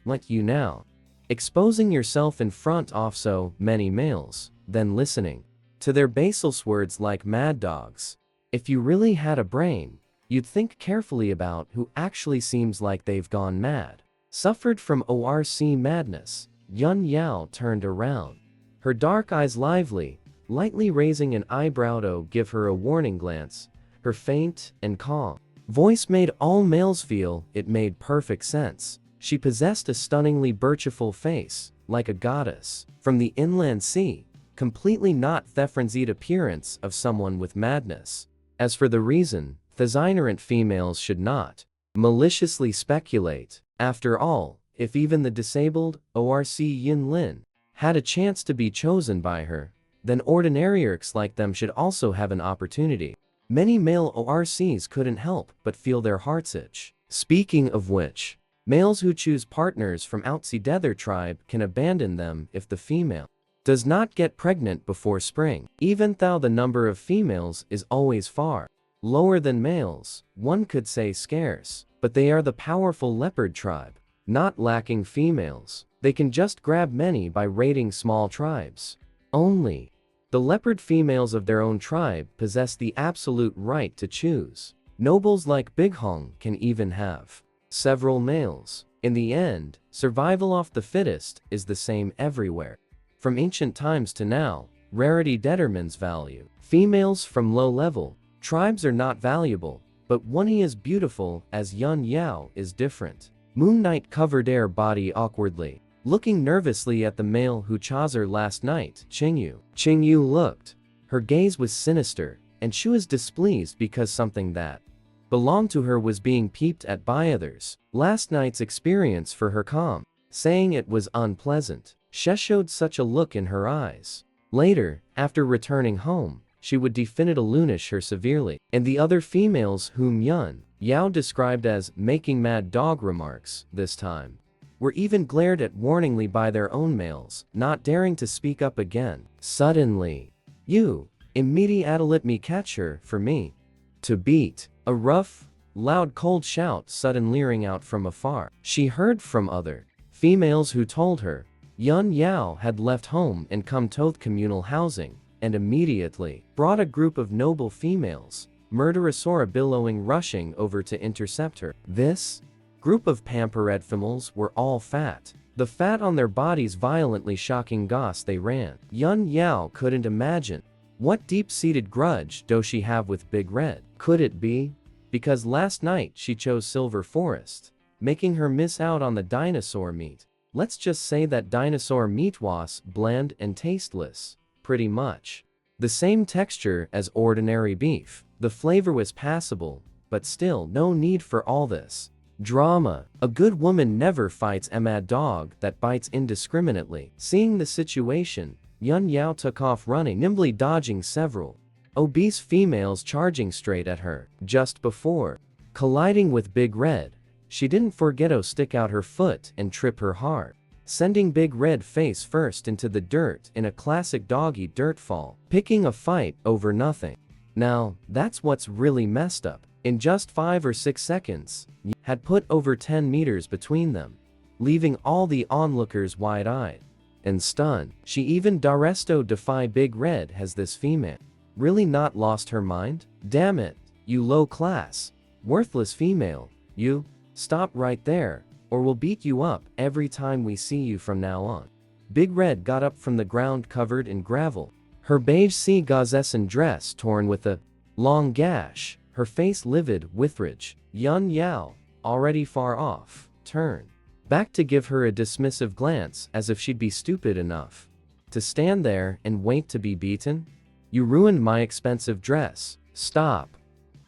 like you now, exposing yourself in front of so many males, then listening to their baseless words like mad dogs. If you really had a brain, you'd think carefully about who actually seems like they've gone mad. Suffered from ORC madness, Yun Yao turned around, her dark eyes lively, lightly raising an eyebrow to give her a warning glance. Her faint and calm voice made all males feel it made perfect sense. She possessed a stunningly beautiful face, like a goddess from the inland sea, completely not the frenzied appearance of someone with madness. As for the reason, ignorant females should not maliciously speculate. After all, if even the disabled ORC Yin Lin had a chance to be chosen by her, then ordinary orcs like them should also have an opportunity. Many male ORCs couldn't help but feel their hearts itch. Speaking of which, males who choose partners from outside their tribe can abandon them if the female does not get pregnant before spring. Even though the number of females is always far lower than males, one could say scarce, but they are the powerful leopard tribe, not lacking females. They can just grab many by raiding small tribes. Only the leopard females of their own tribe possess the absolute right to choose. Nobles like Big Hong can even have several males. In the end, survival of the fittest is the same everywhere. From ancient times to now, rarity determines value. Females from low-level tribes are not valuable, but one is beautiful as Yun Yao is different. Moon Knight covered her body awkwardly, looking nervously at the male who chose her last night, Qingyu. Qingyu looked. Her gaze was sinister, and she was displeased because something that belonged to her was being peeped at by others. Last night's experience for her calm, saying it was unpleasant. She showed such a look in her eyes. Later, after returning home, she would definitively her severely, and the other females whom Yun Yao described as making mad dog remarks this time were even glared at warningly by their own males, not daring to speak up again. Suddenly, you immediately let me catch her for me to beat. A rough, loud cold shout sudden leering out from afar. She heard from other females who told her Yun Yao had left home and come to communal housing, and immediately brought a group of noble females, murderous billowing rushing over to intercept her. This group of pampered females were all fat. The fat on their bodies violently shocking goss they ran. Yun Yao couldn't imagine what deep-seated grudge does she have with Big Red. Could it be because last night she chose Silver Forest, making her miss out on the dinosaur meat? Let's just say that dinosaur meat was bland and tasteless, pretty much the same texture as ordinary beef. The flavor was passable, but still no need for all this drama. A good woman never fights a mad dog that bites indiscriminately. Seeing the situation, Yun Yao took off running, nimbly dodging several obese females charging straight at her. Just before colliding with Big Red, she didn't forget to stick out her foot and trip her hard, sending Big Red face first into the dirt in a classic doggy dirt fall, picking a fight over nothing. Now, that's what's really messed up. In just 5 or 6 seconds, had put over 10 meters between them, leaving all the onlookers wide-eyed and stunned. She even daresto defy Big Red. Has this female really not lost her mind? Damn it, you low-class, worthless female, you, stop right there, or we'll beat you up every time we see you from now on. Big Red got up from the ground covered in gravel, her beige sea gauzessen dress torn with a long gash, her face livid with rage. Yun Yao, already far off, turned back to give her a dismissive glance as if she'd be stupid enough to stand there and wait to be beaten. You ruined my expensive dress. Stop.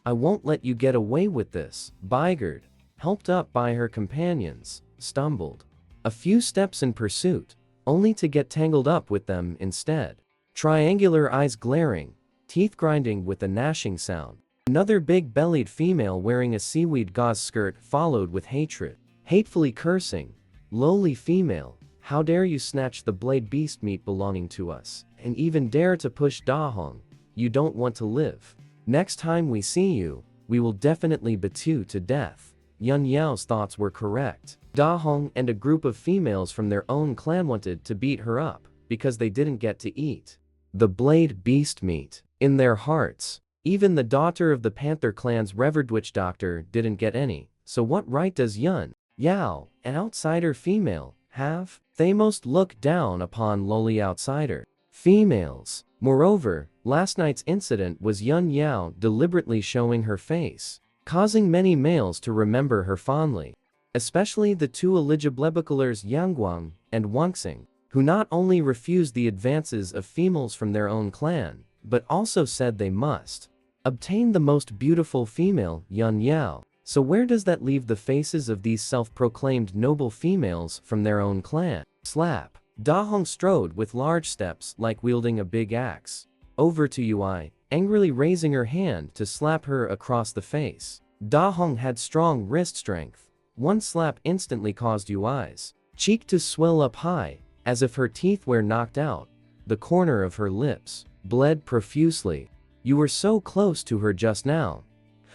I won't let you get away with this. Bigard, helped up by her companions, stumbled a few steps in pursuit, only to get tangled up with them instead. Triangular eyes glaring, teeth grinding with a gnashing sound. Another big-bellied female wearing a seaweed gauze skirt followed with hatred, hatefully cursing, "Lowly female, how dare you snatch the blade beast meat belonging to us, and even dare to push Da Hong? You don't want to live. Next time we see you, we will definitely beat you to death." Yun Yao's thoughts were correct. Da Hong and a group of females from their own clan wanted to beat her up because they didn't get to eat the blade beast meat. In their hearts, even the daughter of the Panther clan's revered witch doctor didn't get any. So what right does Yun Yao, an outsider female, have? They most look down upon lowly outsider females. Moreover, last night's incident was Yun Yao deliberately showing her face, causing many males to remember her fondly, especially the two eligiblebicalers Yangguang and Wangxing, who not only refused the advances of females from their own clan, but also said they must obtain the most beautiful female, Yun Yao. So where does that leave the faces of these self-proclaimed noble females from their own clan? Slap. Da Hong strode with large steps like wielding a big axe over to Yui, angrily raising her hand to slap her across the face. Da Hong had strong wrist strength. One slap instantly caused Yui's cheek to swell up high, as if her teeth were knocked out. The corner of her lips bled profusely. You were so close to her just now.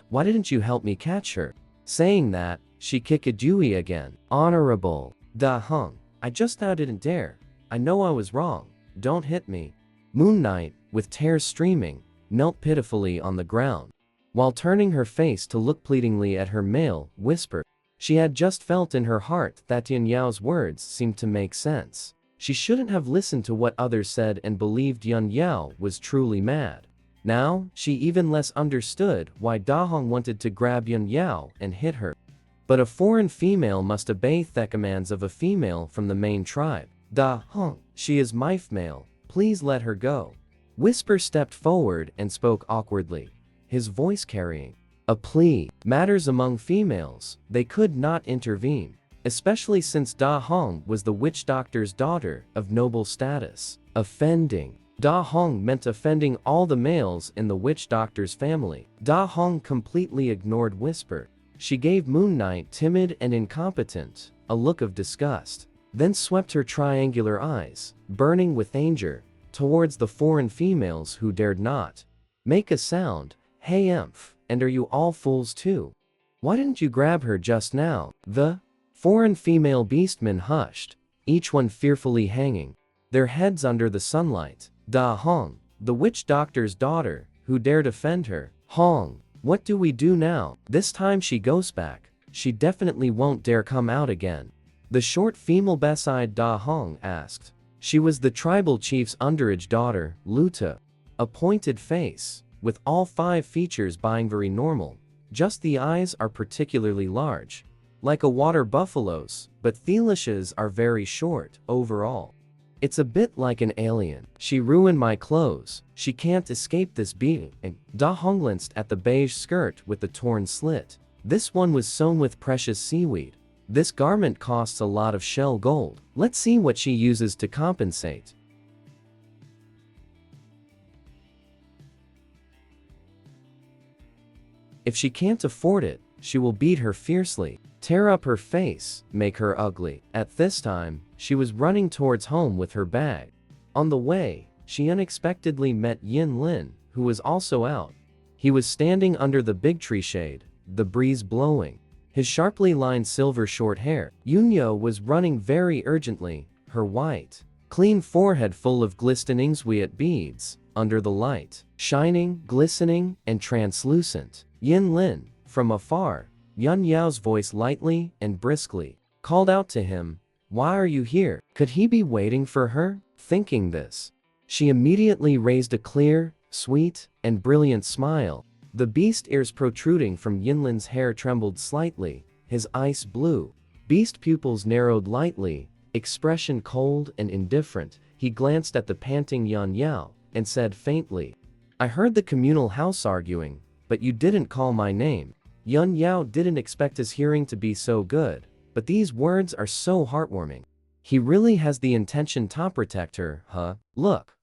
Why didn't you help me catch her? Saying that, she kicked Yui again. Honorable Da Hong, I just now didn't dare. I know I was wrong. Don't hit me. Moon Knight, with tears streaming, knelt pitifully on the ground, while turning her face to look pleadingly at her male, whispered. She had just felt in her heart that Yun Yao's words seemed to make sense. She shouldn't have listened to what others said and believed Yun Yao was truly mad. Now, she even less understood why Da Hong wanted to grab Yun Yao and hit her. But a foreign female must obey the commands of a female from the main tribe. Da Hong, she is my female, please let her go. Whisper stepped forward and spoke awkwardly, his voice carrying a plea. Matters among females, they could not intervene, especially since Da Hong was the witch doctor's daughter of noble status. Offending Da Hong meant offending all the males in the witch doctor's family. Da Hong completely ignored Whisper. She gave Moon Knight timid and incompetent, a look of disgust, then swept her triangular eyes, burning with anger, towards the foreign females who dared not make a sound. Hey emph, and are you all fools too? Why didn't you grab her just now? The foreign female beastmen hushed, each one fearfully hanging their heads under the sunlight. Da Hong, the witch doctor's daughter, who dared offend her. Hong, what do we do now? This time she goes back. She definitely won't dare come out again. The short female beside Da Hong asked. She was the tribal chief's underage daughter, Luta. A pointed face, with all 5 features being very normal. Just the eyes are particularly large, like a water buffalo's, but the lashes are very short overall. It's a bit like an alien. She ruined my clothes. She can't escape this beating. Da Hong glanced at the beige skirt with the torn slit. This one was sewn with precious seaweed. This garment costs a lot of shell gold. Let's see what she uses to compensate. If she can't afford it, she will beat her fiercely, tear up her face, make her ugly. At this time, she was running towards home with her bag. On the way, she unexpectedly met Yin Lin, who was also out. He was standing under the big tree shade, the breeze blowing. His sharply lined silver short hair. Yunyo was running very urgently, her white, clean forehead full of glistening sweet beads, under the light, shining, glistening, and translucent. Yin Lin, from afar, Yun Yao's voice lightly and briskly called out to him, "Why are you here?" Could he be waiting for her? Thinking this, she immediately raised a clear, sweet, and brilliant smile. The beast ears protruding from Yinlin's hair trembled slightly, his ice blue beast pupils narrowed lightly, expression cold and indifferent. He glanced at the panting Yun Yao and said faintly, "I heard the communal house arguing, but you didn't call my name." Yun Yao didn't expect his hearing to be so good, but these words are so heartwarming. He really has the intention to protect her, huh? Look,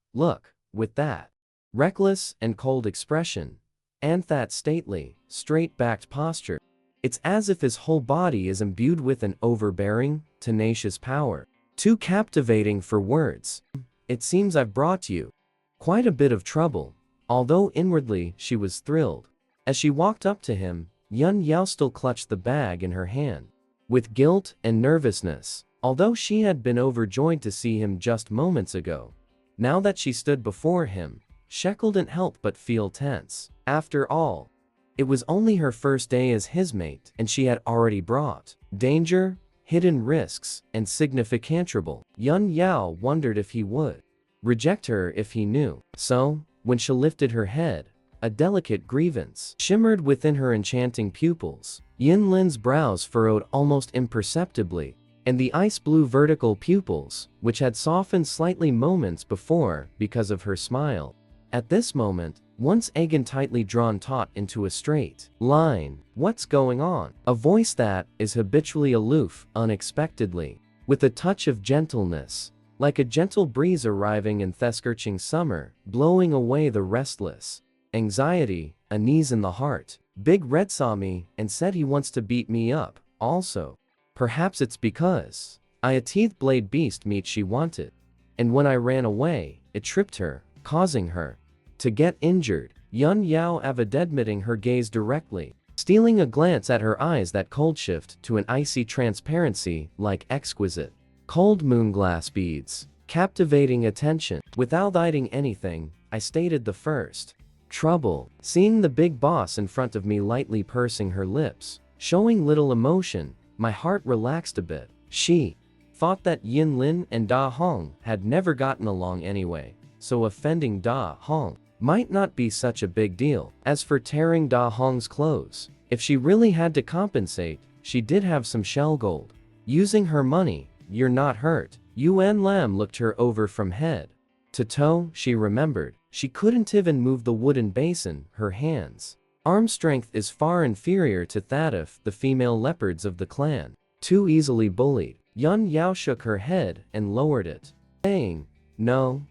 with that reckless and cold expression, and that stately, straight-backed posture. It's as if his whole body is imbued with an overbearing, tenacious power. Too captivating for words. It seems I've brought you quite a bit of trouble. Although inwardly she was thrilled. As she walked up to him, Yun Yao still clutched the bag in her hand. With guilt and nervousness, although she had been overjoyed to see him just moments ago. Now that she stood before him, she couldn't help but feel tense. After all, it was only her first day as his mate, and she had already brought danger, hidden risks, and significant trouble. Yun Yao wondered if he would reject her if he knew. So, when she lifted her head, a delicate grievance shimmered within her enchanting pupils. Yin Lin's brows furrowed almost imperceptibly, and the ice-blue vertical pupils, which had softened slightly moments before because of her smile, at this moment, once again tightly drawn taut into a straight line. What's going on? A voice that is habitually aloof, unexpectedly, with a touch of gentleness, like a gentle breeze arriving in the scorching summer, blowing away the restless anxiety, unease in the heart. Big Red saw me and said he wants to beat me up, also. Perhaps it's because I a teeth blade beast meat she wanted. And when I ran away, it tripped her, causing her to get injured. Yun Yao admitting her gaze directly, stealing a glance at her eyes that cold shift to an icy transparency like exquisite cold moon glass beads, captivating attention. Without hiding anything, I stated the first trouble. Seeing the big boss in front of me lightly pursing her lips, showing little emotion, my heart relaxed a bit. She thought that Yin Lin and Da Hong had never gotten along anyway, so offending Da Hong might not be such a big deal. As for tearing Da Hong's clothes, if she really had to compensate, she did have some shell gold. Using her money, you're not hurt. Yuan Lam looked her over from head to toe. She remembered she couldn't even move the wooden basin. Her hands' arm strength is far inferior to that of the female leopards of the clan. Too easily bullied. Yun Yao shook her head and lowered it, saying, "No.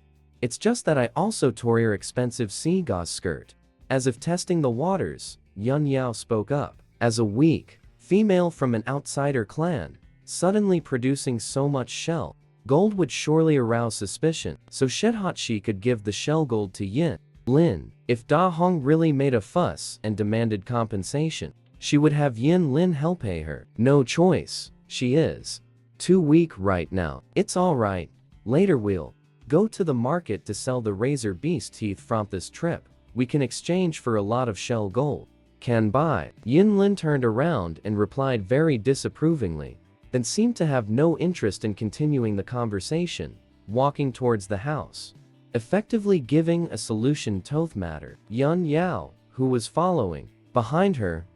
It's just that I also tore your expensive sea gauze skirt." As if testing the waters, Yun Yao spoke up. As a weak female from an outsider clan, suddenly producing so much shell gold would surely arouse suspicion, so Shedhachi could give the shell gold to Yin Lin. If Da Hong really made a fuss and demanded compensation, she would have Yin Lin help pay her. No choice, she is too weak right now. It's alright, later we'll go to the market to sell the razor beast teeth from this trip. We can exchange for a lot of shell gold. Can buy. Yin Lin turned around and replied very disapprovingly, then seemed to have no interest in continuing the conversation, walking towards the house, effectively giving a solution to the matter. Yun Yao, who was following behind her,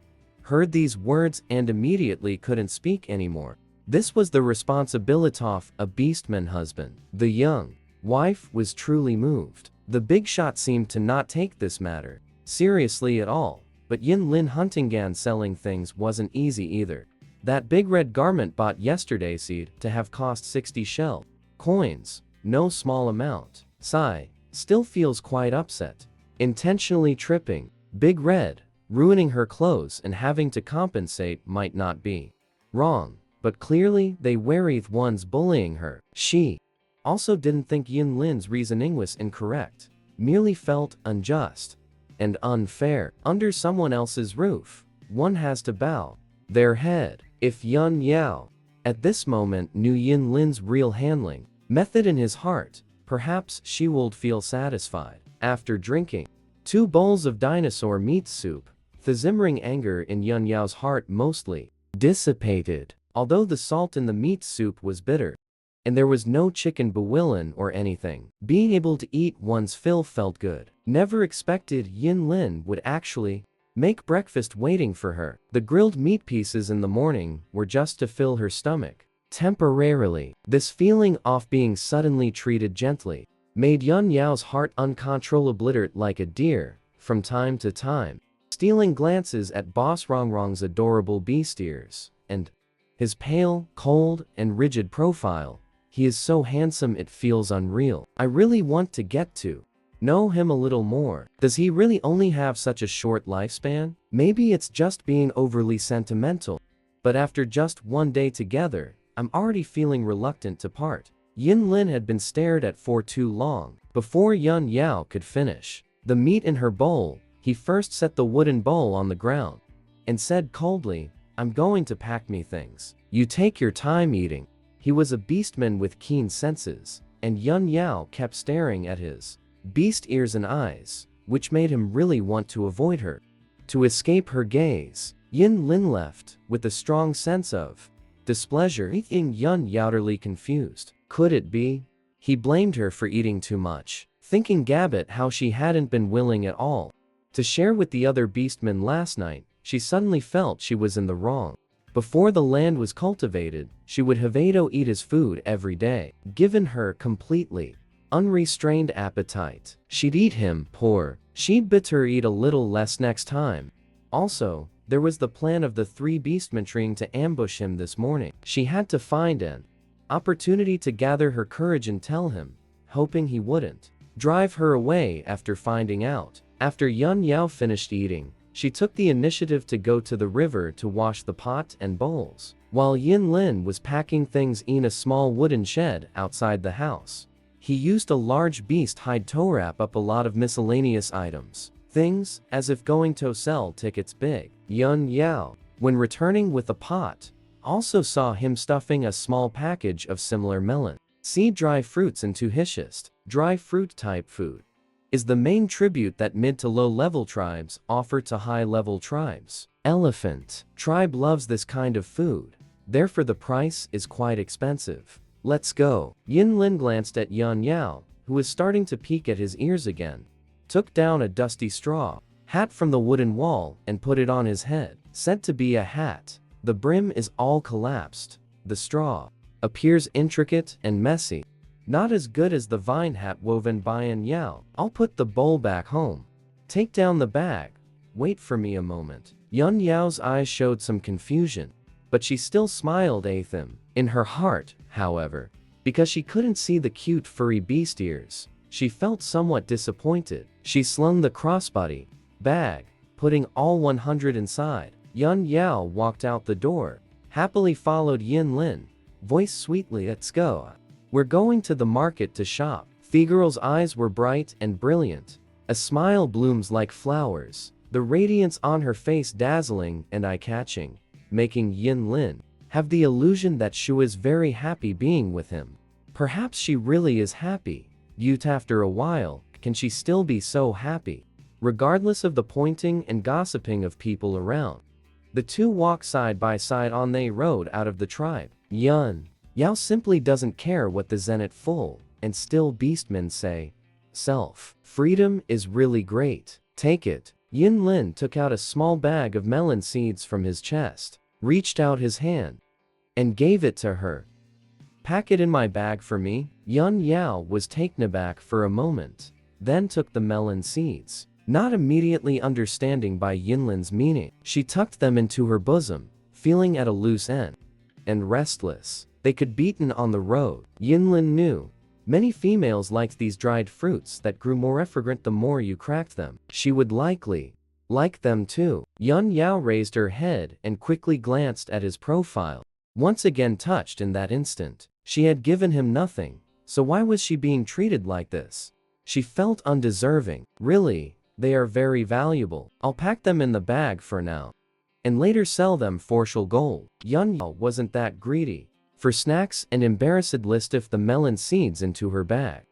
heard these words and immediately couldn't speak anymore. This was the responsibility of a beastman husband. The young wife was truly moved. The big shot seemed to not take this matter seriously at all, but Yin Lin Huntingan selling things wasn't easy either. That big red garment bought yesterday seemed to have cost 60 shell coins, no small amount. Sai still feels quite upset. Intentionally tripping Big Red, ruining her clothes and having to compensate might not be wrong, but clearly they worried ones bullying her. She also didn't think Yin Lin's reasoning was incorrect, merely felt unjust and unfair. Under someone else's roof, one has to bow their head. If Yun Yao at this moment knew Yin Lin's real handling method in his heart, perhaps she would feel satisfied. After drinking 2 bowls of dinosaur meat soup, the simmering anger in Yun Yao's heart mostly dissipated. Although the salt in the meat soup was bitter, and there was no chicken bouillon or anything, being able to eat one's fill felt good. Never expected Yin Lin would actually make breakfast waiting for her. The grilled meat pieces in the morning were just to fill her stomach temporarily. This feeling of being suddenly treated gently made Yun Yao's heart uncontrollably like a deer, from time to time, stealing glances at Boss Rongrong's adorable beast ears, and his pale, cold, and rigid profile. He is so handsome it feels unreal. I really want to get to know him a little more. Does he really only have such a short lifespan? Maybe it's just being overly sentimental, but after just one day together, I'm already feeling reluctant to part. Yin Lin had been stared at for too long. Before Yun Yao could finish the meat in her bowl, he first set the wooden bowl on the ground and said coldly, "I'm going to pack me things. You take your time eating." He was a beastman with keen senses, and Yun Yao kept staring at his beast ears and eyes, which made him really want to avoid her. To escape her gaze, Yin Lin left with a strong sense of displeasure, making Yun Yao utterly confused. Could it be he blamed her for eating too much, thinking Gabbit how she hadn't been willing at all to share with the other beastmen last night? She suddenly felt she was in the wrong. Before the land was cultivated, she would have Ado eat his food every day. Given her completely unrestrained appetite, she'd eat him poor. She'd better eat a little less next time. Also, there was the plan of the 3 beastmen trying to ambush him this morning. She had to find an opportunity to gather her courage and tell him, hoping he wouldn't drive her away after finding out. After Yun Yao finished eating, she took the initiative to go to the river to wash the pot and bowls, while Yin Lin was packing things in a small wooden shed outside the house. He used a large beast hide to wrap up a lot of miscellaneous items, things as if going to sell tickets big. Yun Yao, when returning with a pot, also saw him stuffing a small package of similar melon seed dry fruits into hishist. Dry fruit type food is the main tribute that mid to low level tribes offer to high level tribes. Elephant tribe loves this kind of food, therefore the price is quite expensive. Let's go. Yin Lin glanced at Yun Yao, who was starting to peek at his ears again, took down a dusty straw hat from the wooden wall and put it on his head. Said to be a hat, the brim is all collapsed. The straw appears intricate and messy. Not as good as the vine hat woven by Yun Yao. I'll put the bowl back home. Take down the bag. Wait for me a moment. Yun Yao's eyes showed some confusion, but she still smiled at him. In her heart, however, because she couldn't see the cute furry beast ears, she felt somewhat disappointed. She slung the crossbody bag, putting all 100 inside. Yun Yao walked out the door, happily followed Yin Lin, voice sweetly, let's go. We're going to the market to shop. The girl's eyes were bright and brilliant. A smile blooms like flowers, the radiance on her face dazzling and eye-catching, making Yin Lin have the illusion that she was very happy being with him. Perhaps she really is happy, yet after a while, can she still be so happy? Regardless of the pointing and gossiping of people around. The two walk side by side on the road out of the tribe. Yun Yao simply doesn't care what the Zenit full and still beastmen say. Freedom is really great. Take it. Yin Lin took out a small bag of melon seeds from his chest, reached out his hand, and gave it to her. Pack it in my bag for me. Yun Yao was taken aback for a moment, then took the melon seeds. Not immediately understanding by Yinlin's meaning, she tucked them into her bosom, feeling at a loose end and restless. They could be eaten on the road. Yinlin knew many females liked these dried fruits that grew more fragrant the more you cracked them. She would likely like them too. Yun Yao raised her head and quickly glanced at his profile. Once again touched in that instant. She had given him nothing, so why was she being treated like this? She felt undeserving. Really, they are very valuable. I'll pack them in the bag for now, and later sell them for gold. Yun Yao wasn't that greedy for snacks and embarrassed listed the melon seeds into her bag.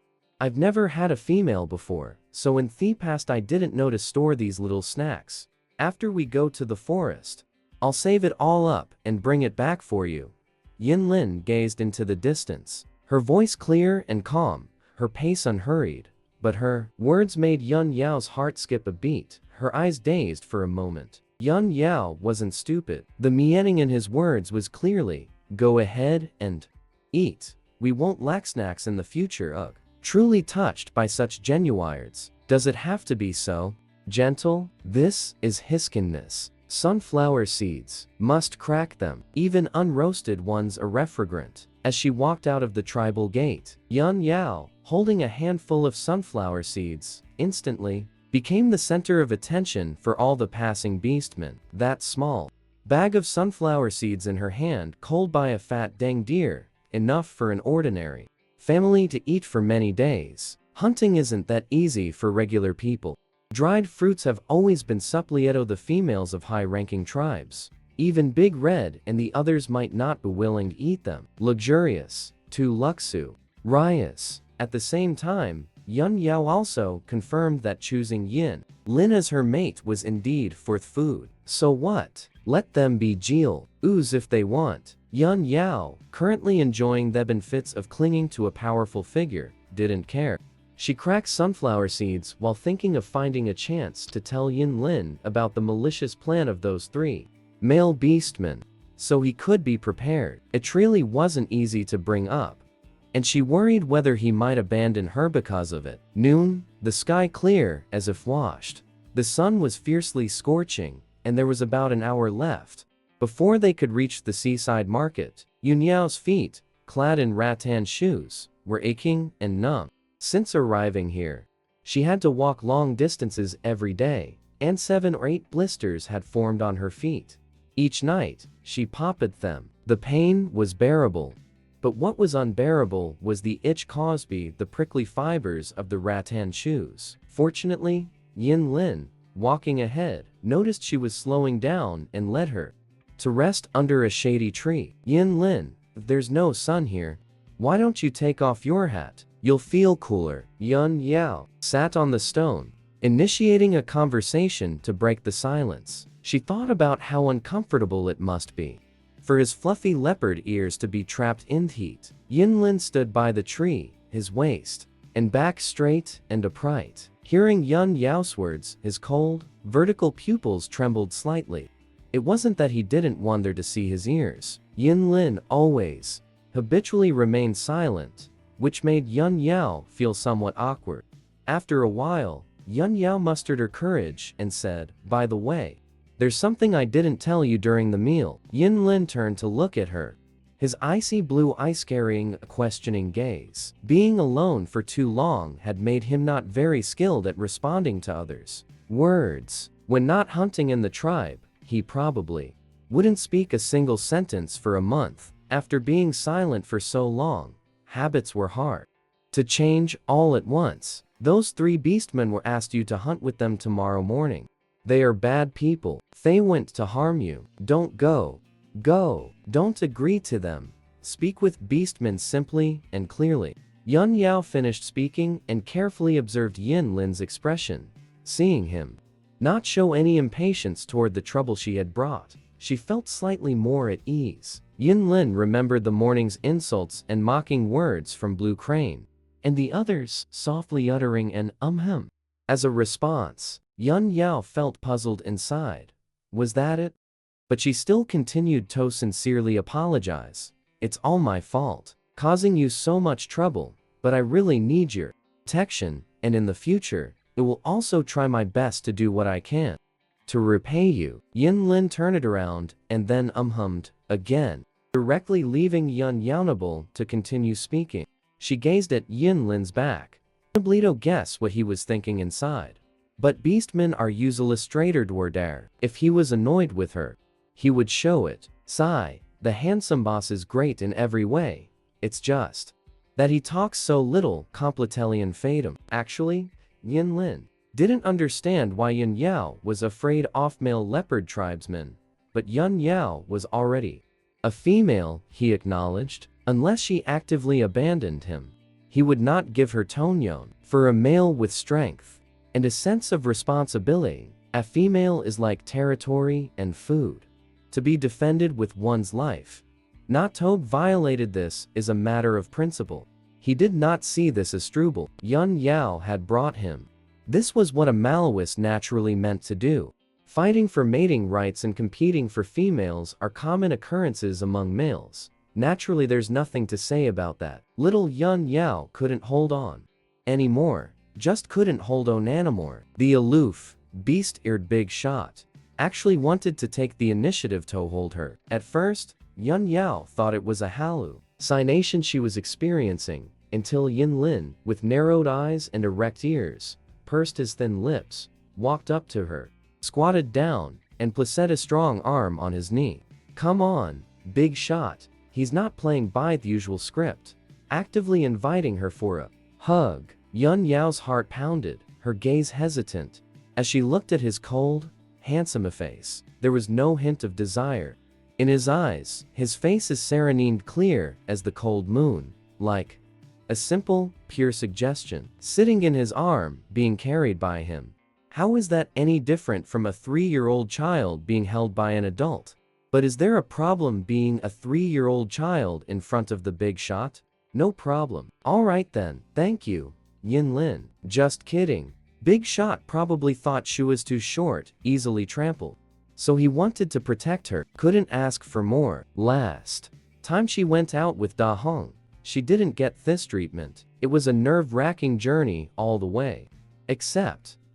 I've never had a female before, so in the past I didn't know to store these little snacks. After we go to the forest, I'll save it all up and bring it back for you. Yin Lin gazed into the distance, her voice clear and calm, her pace unhurried, but her words made Yun Yao's heart skip a beat, her eyes dazed for a moment. Yun Yao wasn't stupid. The meaning in his words was clearly, go ahead and eat. We won't lack snacks in the future. Ugh. Truly touched by such genuine words. Does it have to be so gentle? This is his kindness. Sunflower seeds. Must crack them. Even unroasted ones are fragrant. As she walked out of the tribal gate, Yun Yao, holding a handful of sunflower seeds, instantly became the center of attention for all the passing beastmen. That small bag of sunflower seeds in her hand, culled by a fat dang deer, enough for an ordinary family to eat for many days. Hunting isn't that easy for regular people. Dried fruits have always been supplieto the females of high-ranking tribes. Even Big Red and the others might not be willing to eat them. Luxurious, to luxu, rious. At the same time, Yun Yao also confirmed that choosing Yin Lin as her mate was indeed fourth food. So what? Let them be Jeel ooze if they want. Yun Yao, currently enjoying the benefits of clinging to a powerful figure, didn't care. She cracked sunflower seeds while thinking of finding a chance to tell Yin Lin about the malicious plan of those three male beastmen, so he could be prepared. It really wasn't easy to bring up, and she worried whether he might abandon her because of it. Noon, the sky clear as if washed. The sun was fiercely scorching, and there was about an hour left before they could reach the seaside market. Yun Yao's feet, clad in rattan shoes, were aching and numb. Since arriving here, she had to walk long distances every day, and 7 or 8 blisters had formed on her feet. Each night, she popped them. The pain was bearable, but what was unbearable was the itch caused by the prickly fibers of the rattan shoes. Fortunately, Yin Lin, walking ahead, noticed she was slowing down and led her to rest under a shady tree. Yin Lin, there's no sun here. Why don't you take off your hat? You'll feel cooler. Yun Yao sat on the stone, initiating a conversation to break the silence. She thought about how uncomfortable it must be for his fluffy leopard ears to be trapped in heat. Yin Lin stood by the tree, his waist and back straight and upright. Hearing Yun Yao's words, his cold, vertical pupils trembled slightly. It wasn't that he didn't want her to see his ears. Yin Lin always, habitually remained silent, which made Yun Yao feel somewhat awkward. After a while, Yun Yao mustered her courage and said, by the way, there's something I didn't tell you during the meal. Yin Lin turned to look at her, his icy blue eyes carrying a questioning gaze. Being alone for too long had made him not very skilled at responding to others' words. When not hunting in the tribe, he probably Wouldn't speak a single sentence for a month. After being silent for so long, habits were hard to change all at once. Those 3 beastmen were asked you to hunt with them tomorrow morning. They are bad people. They want to harm you. Don't go. Go. Don't agree to them. Speak with beastmen simply and clearly. Yun Yao finished speaking and carefully observed Yin Lin's expression. Seeing him not show any impatience toward the trouble she had brought, she felt slightly more at ease. Yin Lin remembered the morning's insults and mocking words from Blue Crane, and the others softly uttering an hem. As a response, Yun Yao felt puzzled inside. Was that it? But she still continued to sincerely apologize. It's all my fault, causing you so much trouble, but I really need your protection, and in the future, it will also try my best to do what I can to repay you. Yin Lin turned it around and then hummed again, directly leaving Yun Yaonable to continue speaking. She gazed at Yin Lin's back, unable to guess what he was thinking inside. But beastmen are usually straightforward. If he was annoyed with her, he would show it. Sigh, the handsome boss is great in every way. It's just that he talks so little. Completely fatum. Actually, Yin Lin didn't understand why Yun Yao was afraid of male leopard tribesmen, but Yun Yao was already a female, he acknowledged. Unless she actively abandoned him, he would not give her Tonyon. For a male with strength and a sense of responsibility, a female is like territory and food, to be defended with one's life. Not to violated this is a matter of principle. He did not see this as trouble Yun Yao had brought him. This was what a Maoist naturally meant to do. Fighting for mating rights and competing for females are common occurrences among males. Naturally, there's nothing to say about that. Little Yun Yao couldn't hold on anymore. Just couldn't hold on anymore. The aloof, beast-eared big shot actually wanted to take the initiative to hold her. At first, Yun Yao thought it was a hallucination she was experiencing, until Yin Lin, with narrowed eyes and erect ears, pursed his thin lips, walked up to her, squatted down, and placed a strong arm on his knee. Come on, big shot. He's not playing by the usual script. Actively inviting her for a hug. Yun Yao's heart pounded, her gaze hesitant. As she looked at his cold, handsome face, there was no hint of desire in his eyes. His face is serene clear as the cold moon, like a simple, pure suggestion. Sitting in his arm, being carried by him. How is that any different from a 3-year-old child being held by an adult? But is there a problem being a 3-year-old child in front of the big shot? No problem. Alright then, thank you, Yin Lin. Just kidding. Big shot probably thought she was too short, easily trampled. So he wanted to protect her, couldn't ask for more. Last time she went out with Da Hong, she didn't get this treatment. It was a nerve-wracking journey all the way.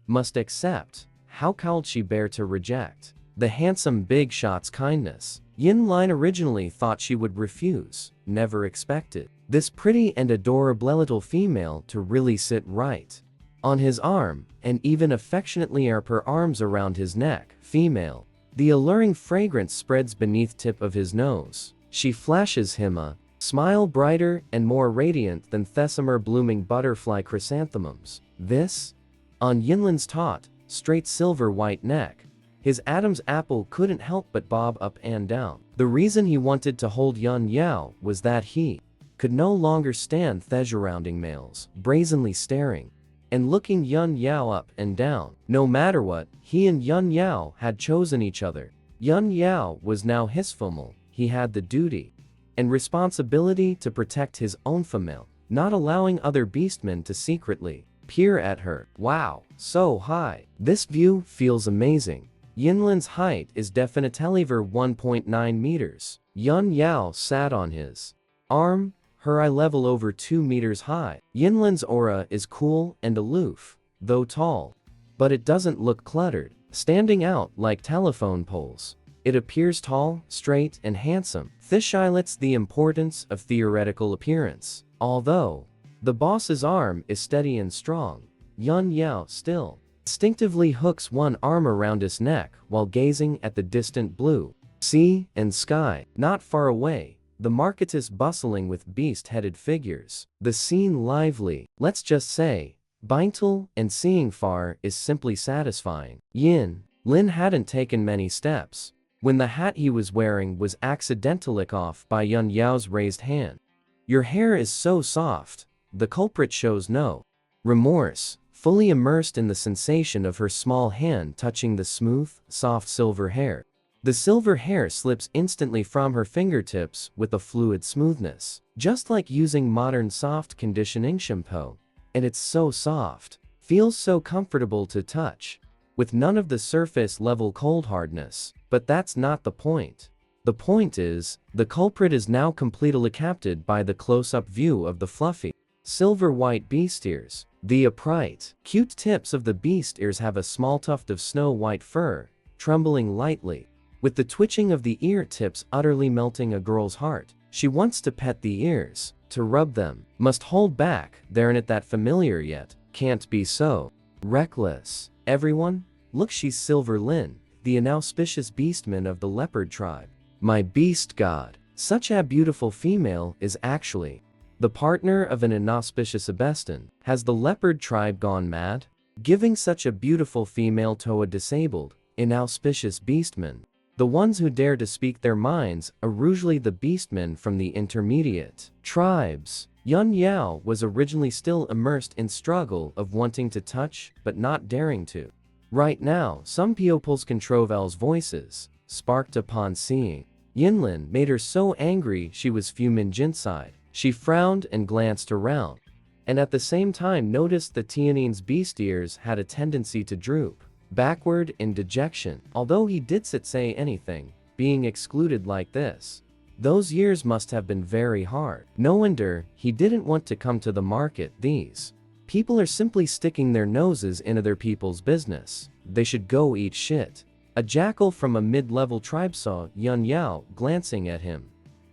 Must accept. How could she bear to reject the handsome big shot's kindness? Yin Lin originally thought she would refuse, never expected this pretty and adorable little female to really sit right on his arm, and even affectionately wrap her arms around his neck. Female. The alluring fragrance spreads beneath tip of his nose. She flashes him a smile brighter and more radiant than Thessemer blooming butterfly chrysanthemums. This? On Yinlin's taut, straight silver-white neck. His Adam's apple couldn't help but bob up and down. The reason he wanted to hold Yun Yao was that he could no longer stand the surrounding males, brazenly staring and looking Yun Yao up and down. No matter what, he and Yun Yao had chosen each other. Yun Yao was now his female. He had the duty and responsibility to protect his own female, not allowing other beastmen to secretly peer at her. Wow, so high. This view feels amazing. Yinlin's height is definitely over 1.9 meters. Yun Yao sat on his arm, her eye level over 2 meters high. Yinlin's aura is cool and aloof, though tall. But it doesn't look cluttered, standing out like telephone poles. It appears tall, straight, and handsome. This highlights the importance of theoretical appearance. Although the boss's arm is steady and strong, Yun Yao still instinctively hooks one arm around his neck while gazing at the distant blue Sea and sky, not far away, the market is bustling with beast-headed figures. The scene lively, let's just say. Beintel and seeing far is simply satisfying. Lin hadn't taken many steps when the hat he was wearing was accidentally off by Yun Yao's raised hand. Your hair is so soft. The culprit shows no remorse, fully immersed in the sensation of her small hand touching the smooth, soft silver hair. The silver hair slips instantly from her fingertips with a fluid smoothness, just like using modern soft conditioning shampoo. And it's so soft, feels so comfortable to touch, with none of the surface-level cold hardness. But that's not the point. The point is, the culprit is now completely captured by the close-up view of the fluffy, silver-white beast ears. The upright, cute tips of the beast ears have a small tuft of snow-white fur, trembling lightly, with the twitching of the ear tips utterly melting a girl's heart. She wants to pet the ears, to rub them, must hold back, they're not that familiar yet, can't be so reckless. Everyone, look, she's Silver Lin, the inauspicious beastman of the leopard tribe. My beast god, such a beautiful female is actually the partner of an inauspicious bestan. Has the leopard tribe gone mad? Giving such a beautiful female to a disabled, inauspicious beastman. The ones who dare to speak their minds are usually the beastmen from the intermediate tribes. Yun Yao was originally still immersed in struggle of wanting to touch but not daring to. Right now, some people's controvel's voices, sparked upon seeing Yinlin, made her so angry she was fuming inside. She frowned and glanced around, and at the same time noticed that Tianin's beast ears had a tendency to droop backward in dejection. Although he didn't say anything, being excluded like this, those years must have been very hard. No wonder he didn't want to come to the market. These people are simply sticking their noses into their people's business. They should go eat shit. A jackal from a mid-level tribe saw Yun Yao glancing at him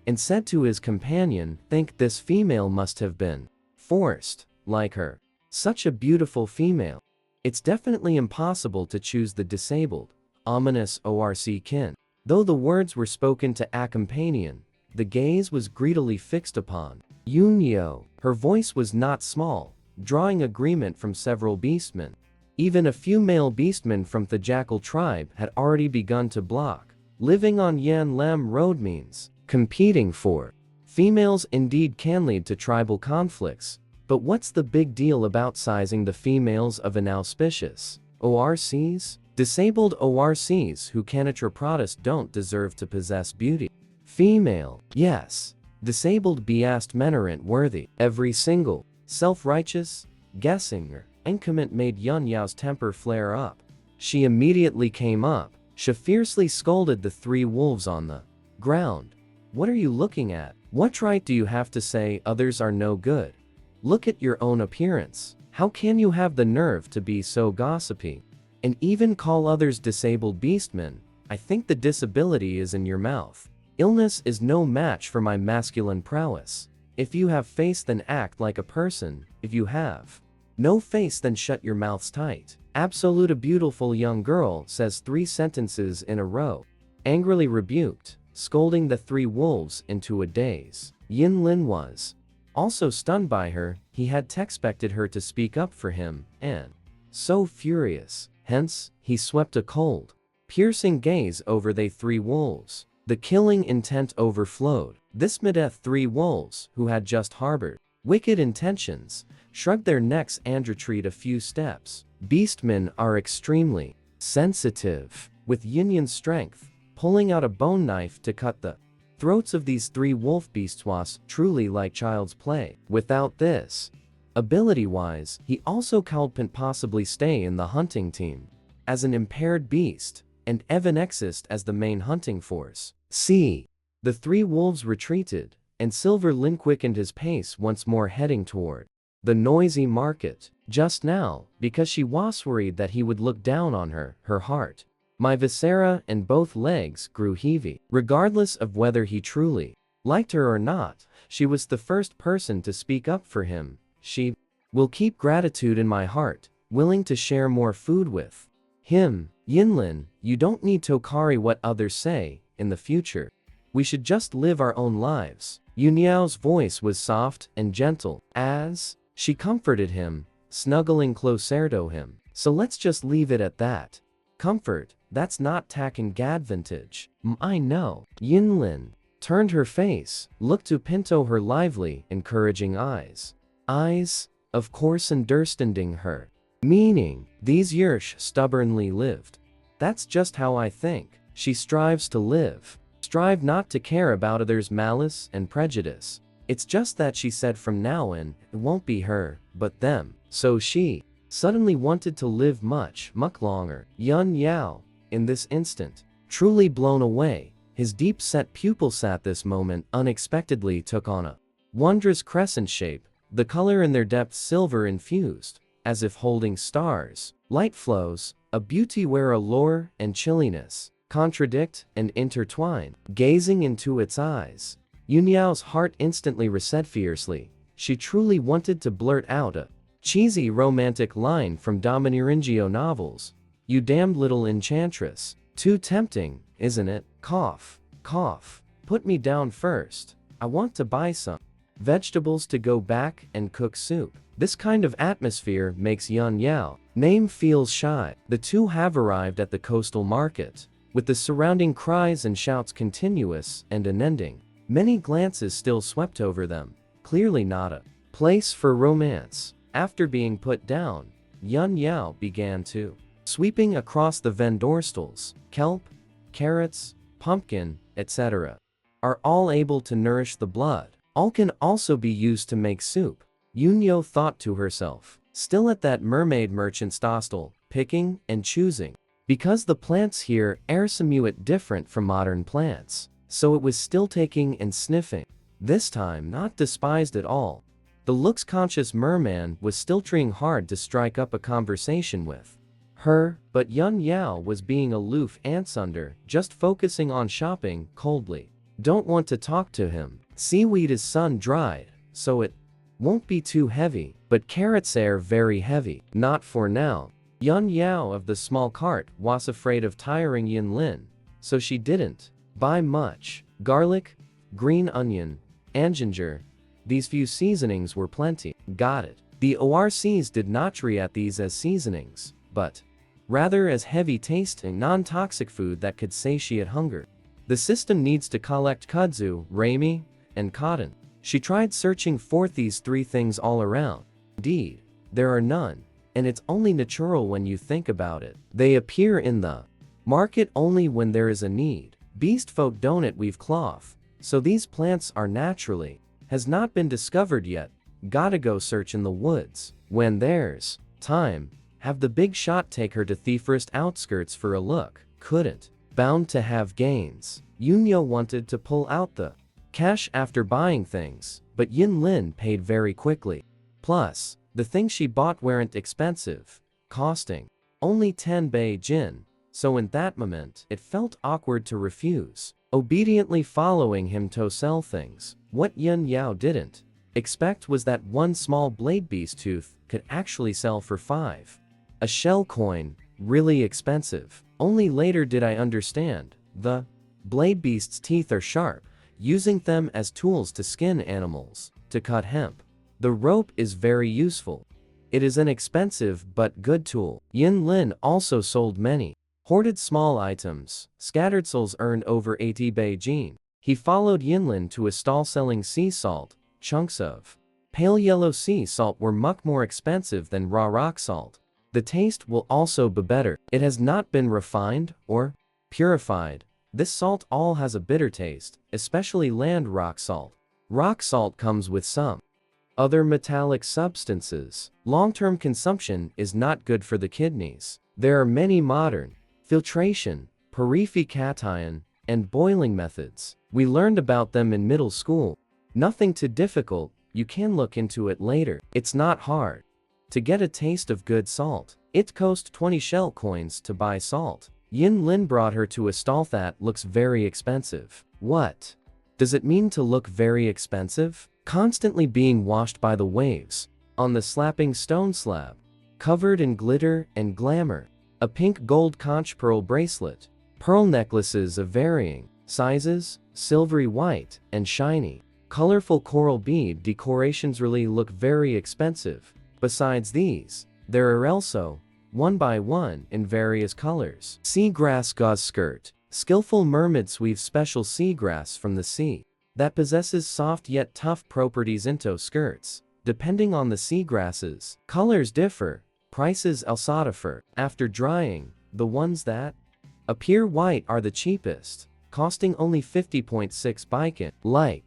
and said to his companion, "Think this female must have been forced, like her. Such a beautiful female. It's definitely impossible to choose the disabled, ominous ORC kin." Though the words were spoken to a companion, the gaze was greedily fixed upon Yun Yao. Her voice was not small, drawing agreement from several beastmen. Even a few male beastmen from the jackal tribe had already begun to block. Living on Yan Lam Road means competing for females indeed can lead to tribal conflicts. But what's the big deal about sizing the females of inauspicious ORCs? Disabled ORCs who cannot reproduce don't deserve to possess beauty. Female, yes. Disabled beast men aren't worthy. Every single self-righteous guessing or increment made Yun Yao's temper flare up. She immediately came up. She fiercely scolded the three wolves on the ground. What are you looking at? What right do you have to say others are no good? Look at your own appearance. How can you have the nerve to be so gossipy? And even call others disabled beastmen? I think the disability is in your mouth. Illness is no match for my masculine prowess. If you have face, then act like a person. If you have no face, then shut your mouths tight. Absolute a beautiful young girl says 3 sentences in a row. Angrily rebuked, scolding the 3 wolves into a daze. Yin Lin was also stunned by her. He had expected her to speak up for him, and so furious. Hence, he swept a cold, piercing gaze over they 3 wolves. The killing intent overflowed. This mideth 3 wolves, who had just harbored wicked intentions, shrugged their necks and retreat a few steps. Beastmen are extremely sensitive, with Yinyan's strength, pulling out a bone knife to cut the throats of these 3 wolf beasts was truly like child's play. Without this ability-wise, he also couldn't possibly stay in the hunting team as an impaired beast, and even exist as the main hunting force. See, the 3 wolves retreated, and Silver Lin quickened his pace once more, heading toward the noisy market. Just now, because she was worried that he would look down on her, her heart, my viscera and both legs grew heavy. Regardless of whether he truly liked her or not, she was the first person to speak up for him. She will keep gratitude in my heart, willing to share more food with him. Yinlin, you don't need to carry what others say. in the future. We should just live our own lives. Yunyao's voice was soft and gentle, as she comforted him, snuggling closer to him. So let's just leave it at that. Comfort, that's not taking advantage. I know. Yinlin turned her face, looked to Pinto her lively, encouraging eyes. Eyes, of course, understanding her. Meaning, these Yersh stubbornly lived. That's just how I think. She strives to live. Strive not to care about others' malice and prejudice. It's just that she said from now on, it won't be her, but them. So she suddenly wanted to live much longer. Yun Yao, in this instant, truly blown away, his deep-set pupils at this moment unexpectedly took on a wondrous crescent shape, the color in their depths silver infused, as if holding stars. Light flows, a beauty where allure and chilliness contradict and intertwine. Gazing into its eyes, Yunyao's heart instantly reset fiercely. She truly wanted to blurt out a cheesy romantic line from Dominirengio novels. You damned little enchantress. Too tempting, isn't it? Cough, cough. Put me down first. I want to buy some vegetables to go back and cook soup. This kind of atmosphere makes Yun Yao name feels shy. The two have arrived at the coastal market, with the surrounding cries and shouts continuous and unending. Many glances still swept over them. Clearly not a place for romance. After being put down, Yun Yao began to sweeping across the vendor stalls. Kelp, carrots, pumpkin, etc. are all able to nourish the blood. All can also be used to make soup. Yunyo thought to herself, still at that mermaid merchant's stall, picking and choosing. Because the plants here are somewhat different from modern plants, so it was still taking and sniffing. This time not despised at all. The looks-conscious merman was still trying hard to strike up a conversation with her, but Yun Yao was being aloof and under, just focusing on shopping coldly. Don't want to talk to him. Seaweed is sun-dried, so it won't be too heavy, but carrots are very heavy. Not for now. Yun Yao of the small cart was afraid of tiring Yin Lin, so she didn't buy much. Garlic, green onion, and ginger. These few seasonings were plenty. Got it. The ORCs did not treat these as seasonings, but rather as heavy-tasting, non-toxic food that could satiate hunger. The system needs to collect kudzu, rami, and cotton. She tried searching for these three things all around. Indeed, there are none, and it's only natural when you think about it. They appear in the market only when there is a need. Beast folk don't weave cloth, so these plants are naturally has not been discovered yet. Gotta go search in the woods. When there's time, have the big shot take her to the forest outskirts for a look. Couldn't. Bound to have gains. Yunyo wanted to pull out the cash after buying things, but Yin Lin paid very quickly. Plus, the things she bought weren't expensive, costing only 10 Bei Jin, so in that moment, it felt awkward to refuse. Obediently following him to sell things, what Yun Yao didn't expect was that one small blade beast tooth could actually sell for 5. A shell coin, really expensive. Only later did I understand, the blade beast's teeth are sharp, using them as tools to skin animals, to cut hemp. The rope is very useful. It is an expensive but good tool. Yin Lin also sold many hoarded small items. Scattered souls earned over 80 Beijing. He followed Yinlin to a stall selling sea salt. Chunks of pale yellow sea salt were much more expensive than raw rock salt. The taste will also be better. It has not been refined or purified. This salt all has a bitter taste, especially land rock salt. Rock salt comes with some other metallic substances. Long-term consumption is not good for the kidneys. There are many modern filtration, purification, and boiling methods. We learned about them in middle school. Nothing too difficult, you can look into it later. It's not hard to get a taste of good salt. It cost 20 shell coins to buy salt. Yin Lin brought her to a stall that looks very expensive. What does it mean to look very expensive? Constantly being washed by the waves, on the slapping stone slab, covered in glitter and glamour. A pink gold conch pearl bracelet, pearl necklaces of varying Sizes, silvery white, and shiny. Colorful coral bead decorations really look very expensive. Besides these, there are also, one by one, in various colors. Seagrass gauze skirt. Skillful mermaids weave special seagrass from the sea that possesses soft yet tough properties into skirts. Depending on the seagrasses, colors differ. Prices also differ. After drying, the ones that appear white are the cheapest, costing only 50.6 baikan.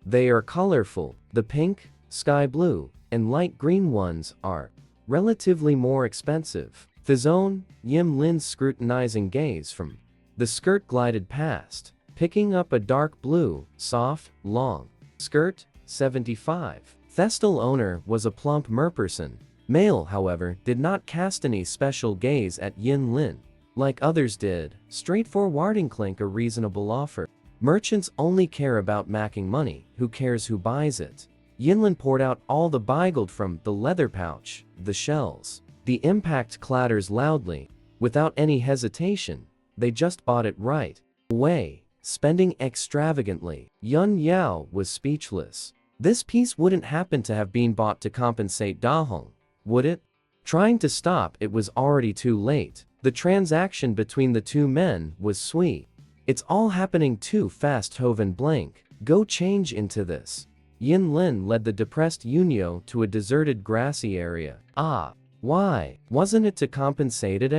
They are colorful. The pink, sky blue, and light green ones are relatively more expensive. Thizone, Yim Lin's scrutinizing gaze from the skirt glided past, picking up a dark blue, soft, long skirt, 75. Thestal owner was a plump merperson. Male, however, did not cast any special gaze at Yin Lin. Like others did, straightforwarding clink a reasonable offer. Merchants only care about making money, who cares who buys it? Yinlin poured out all the baigold from the leather pouch, the shells. The impact clatters loudly. Without any hesitation, they just bought it right away, spending extravagantly. Yun Yao was speechless. This piece wouldn't happen to have been bought to compensate Da Hong, would it? Trying to stop it was already too late. The transaction between the two men was sweet. It's all happening too fast. Hoven blank. Go change into this. Yin Lin led the depressed Yunyo to a deserted grassy area. Ah, why? Wasn't it to compensate it?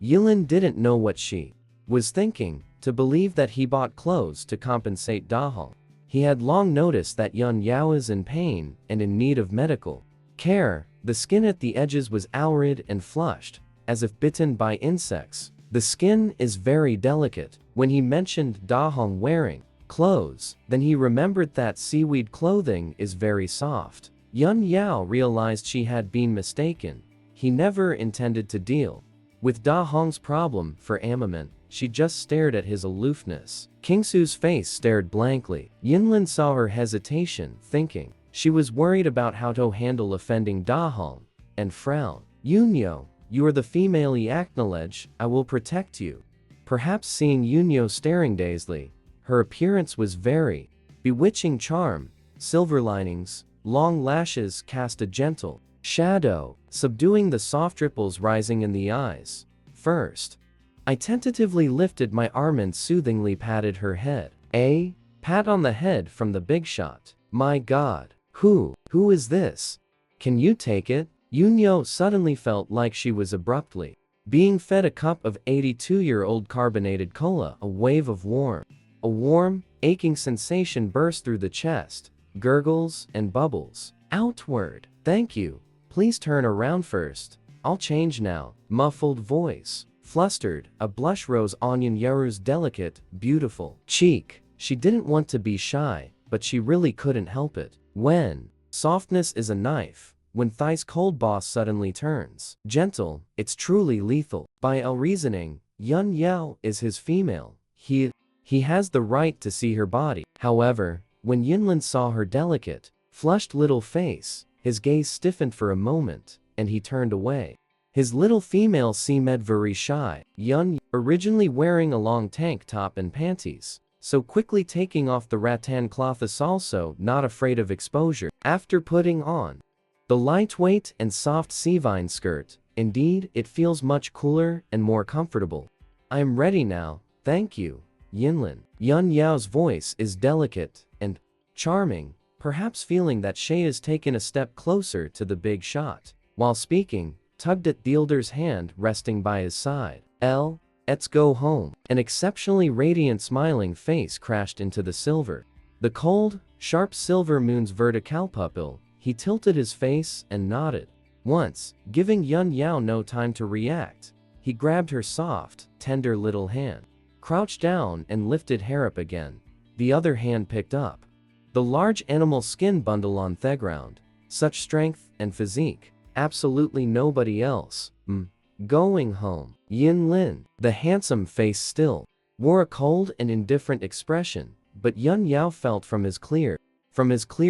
Yilin didn't know what she was thinking, to believe that he bought clothes to compensate Dahong. He had long noticed that Yun Yao is in pain and in need of medical care. The skin at the edges was arid and flushed, as if bitten by insects. The skin is very delicate. When he mentioned Dahong wearing clothes, then he remembered that seaweed clothing is very soft. Yun Yao realized she had been mistaken. He never intended to deal with Dahong's problem for armament. She just stared at his aloofness. Kingsu's face stared blankly. Yinlin saw her hesitation, thinking she was worried about how to handle offending Dahong, and frowned. Yunyo, you are the female acknowledge, I will protect you. Perhaps seeing Yunyo staring dazedly, her appearance was very bewitching charm. Silver linings, long lashes cast a gentle shadow, subduing the soft ripples rising in the eyes. First, I tentatively lifted my arm and soothingly patted her head. A pat on the head from the big shot. My God, who is this? Can you take it? Yunyo suddenly felt like she was abruptly being fed a cup of 82-year-old carbonated cola. A wave of warm, aching sensation burst through the chest, gurgles and bubbles outward. Thank you. Please turn around first. I'll change now. Muffled voice. Flustered, a blush rose on Yaru's delicate, beautiful cheek. She didn't want to be shy, but she really couldn't help it. When softness is a knife, when Thai's cold boss suddenly turns gentle, it's truly lethal. By L reasoning, Yun Yao is his female. He has the right to see her body. However, when Yinlin saw her delicate, flushed little face, his gaze stiffened for a moment, and he turned away. His little female seemed very shy. Yun, originally wearing a long tank top and panties, so quickly taking off the rattan cloth is also not afraid of exposure. After putting on the lightweight and soft sea-vine skirt, indeed, it feels much cooler and more comfortable. I am ready now, thank you, Yinlin. Yun Yao's voice is delicate and charming, perhaps feeling that Shay has taken a step closer to the big shot. While speaking, tugged at the elder's hand resting by his side. Let's go home. An exceptionally radiant smiling face crashed into the silver. The cold, sharp silver moon's vertical pupil. He tilted his face and nodded. Once, giving Yun Yao no time to react, he grabbed her soft, tender little hand, crouched down and lifted her up again. The other hand picked up the large animal skin bundle on the ground. Such strength and physique. Absolutely nobody else. Going home. Yin Lin, the handsome face still, wore a cold and indifferent expression, but Yun Yao felt from his clear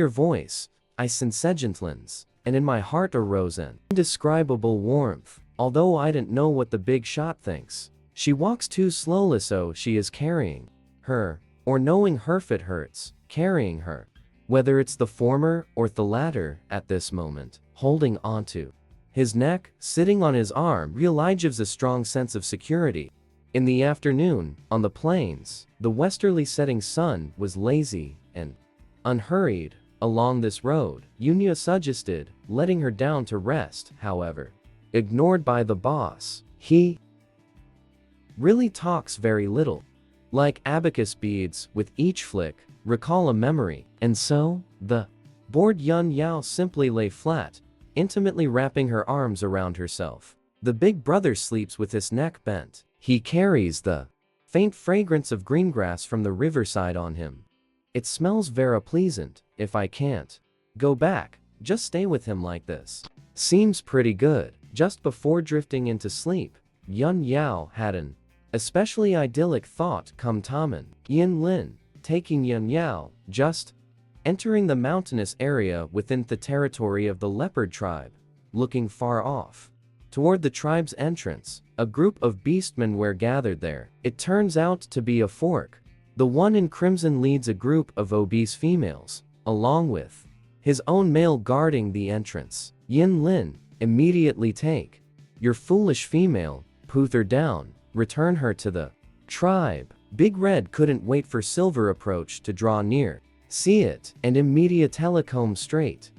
voice, I sensegentlins, and in my heart arose an indescribable warmth. Although I didn't know what the big shot thinks. She walks too slowly, so she is carrying her or knowing her fit hurts, carrying her. Whether it's the former or the latter at this moment, holding onto his neck, sitting on his arm really gives a strong sense of security. In the afternoon, on the plains, the westerly setting sun was lazy and unhurried. Along this road, Yunya suggested, letting her down to rest, however. Ignored by the boss, he really talks very little. Like abacus beads, with each flick, recall a memory. And so, the bored Yun Yao simply lay flat, intimately wrapping her arms around herself. The big brother sleeps with his neck bent. He carries the faint fragrance of green grass from the riverside on him. It smells very pleasant. If I can't go back, just stay with him like this. Seems pretty good. Just before drifting into sleep, Yun Yao had an especially idyllic thought come Taman. Yin Lin, taking Yun Yao, just entering the mountainous area within the territory of the leopard tribe, looking far off toward the tribe's entrance. A group of beastmen were gathered there. It turns out to be a fork. The one in crimson leads a group of obese females, along with his own male guarding the entrance. Yin Lin, immediately take your foolish female, put her down, return her to the tribe. Big Red couldn't wait for Silver approach to draw near. See it, and immediately come straight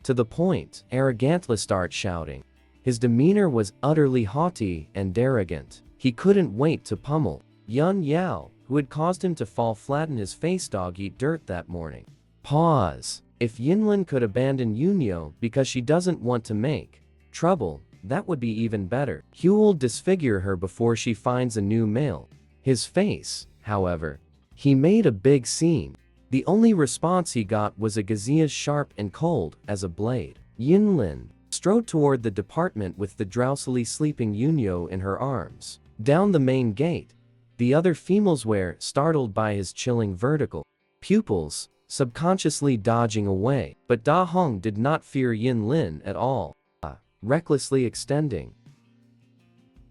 to the point, arrogantly start shouting. His demeanor was utterly haughty and arrogant. He couldn't wait to pummel Yun Yao, who had caused him to fall flat in his face dog-eat dirt that morning. Pause. If Yinlin could abandon Yunyo because she doesn't want to make trouble, that would be even better. He'll disfigure her before she finds a new male. His face, however, he made a big scene. The only response he got was a gaze as sharp and cold as a blade. Yinlin strode toward the department with the drowsily sleeping Yunyo in her arms. Down the main gate, the other females were startled by his chilling vertical pupils, subconsciously dodging away. But Da Hong did not fear Yin Lin at all, recklessly extending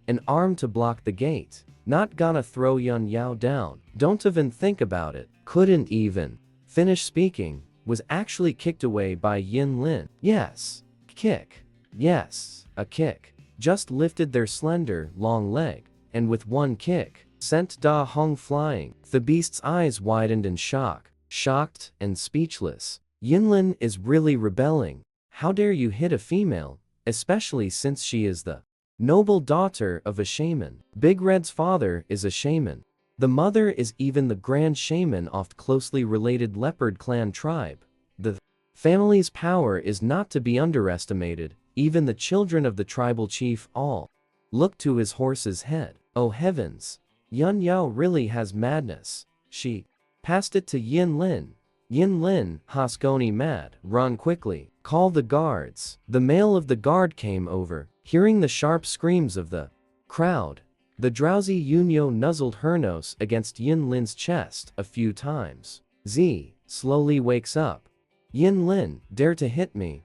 an arm to block the gate. Not gonna throw Yun Yao down. Don't even think about it. Couldn't even finish speaking, was actually kicked away by Yin Lin. Yes, kick. Yes, a kick. Just lifted their slender, long leg, and with one kick, sent Da Hong flying. The beast's eyes widened in shock, shocked and speechless. Yinlin is really rebelling. How dare you hit a female, especially since she is the noble daughter of a shaman. Big Red's father is a shaman. The mother is even the grand shaman of closely related leopard clan tribe. The family's power is not to be underestimated. Even the children of the tribal chief all look to his horse's head. Oh heavens! Yun Yao really has madness. She passed it to Yin Lin. Yin Lin, Haskoni mad, run quickly, call the guards. The male of the guard came over, hearing the sharp screams of the crowd. The drowsy Yunyo nuzzled her nose against Yin Lin's chest a few times. Z slowly wakes up. Yin Lin, dare to hit me.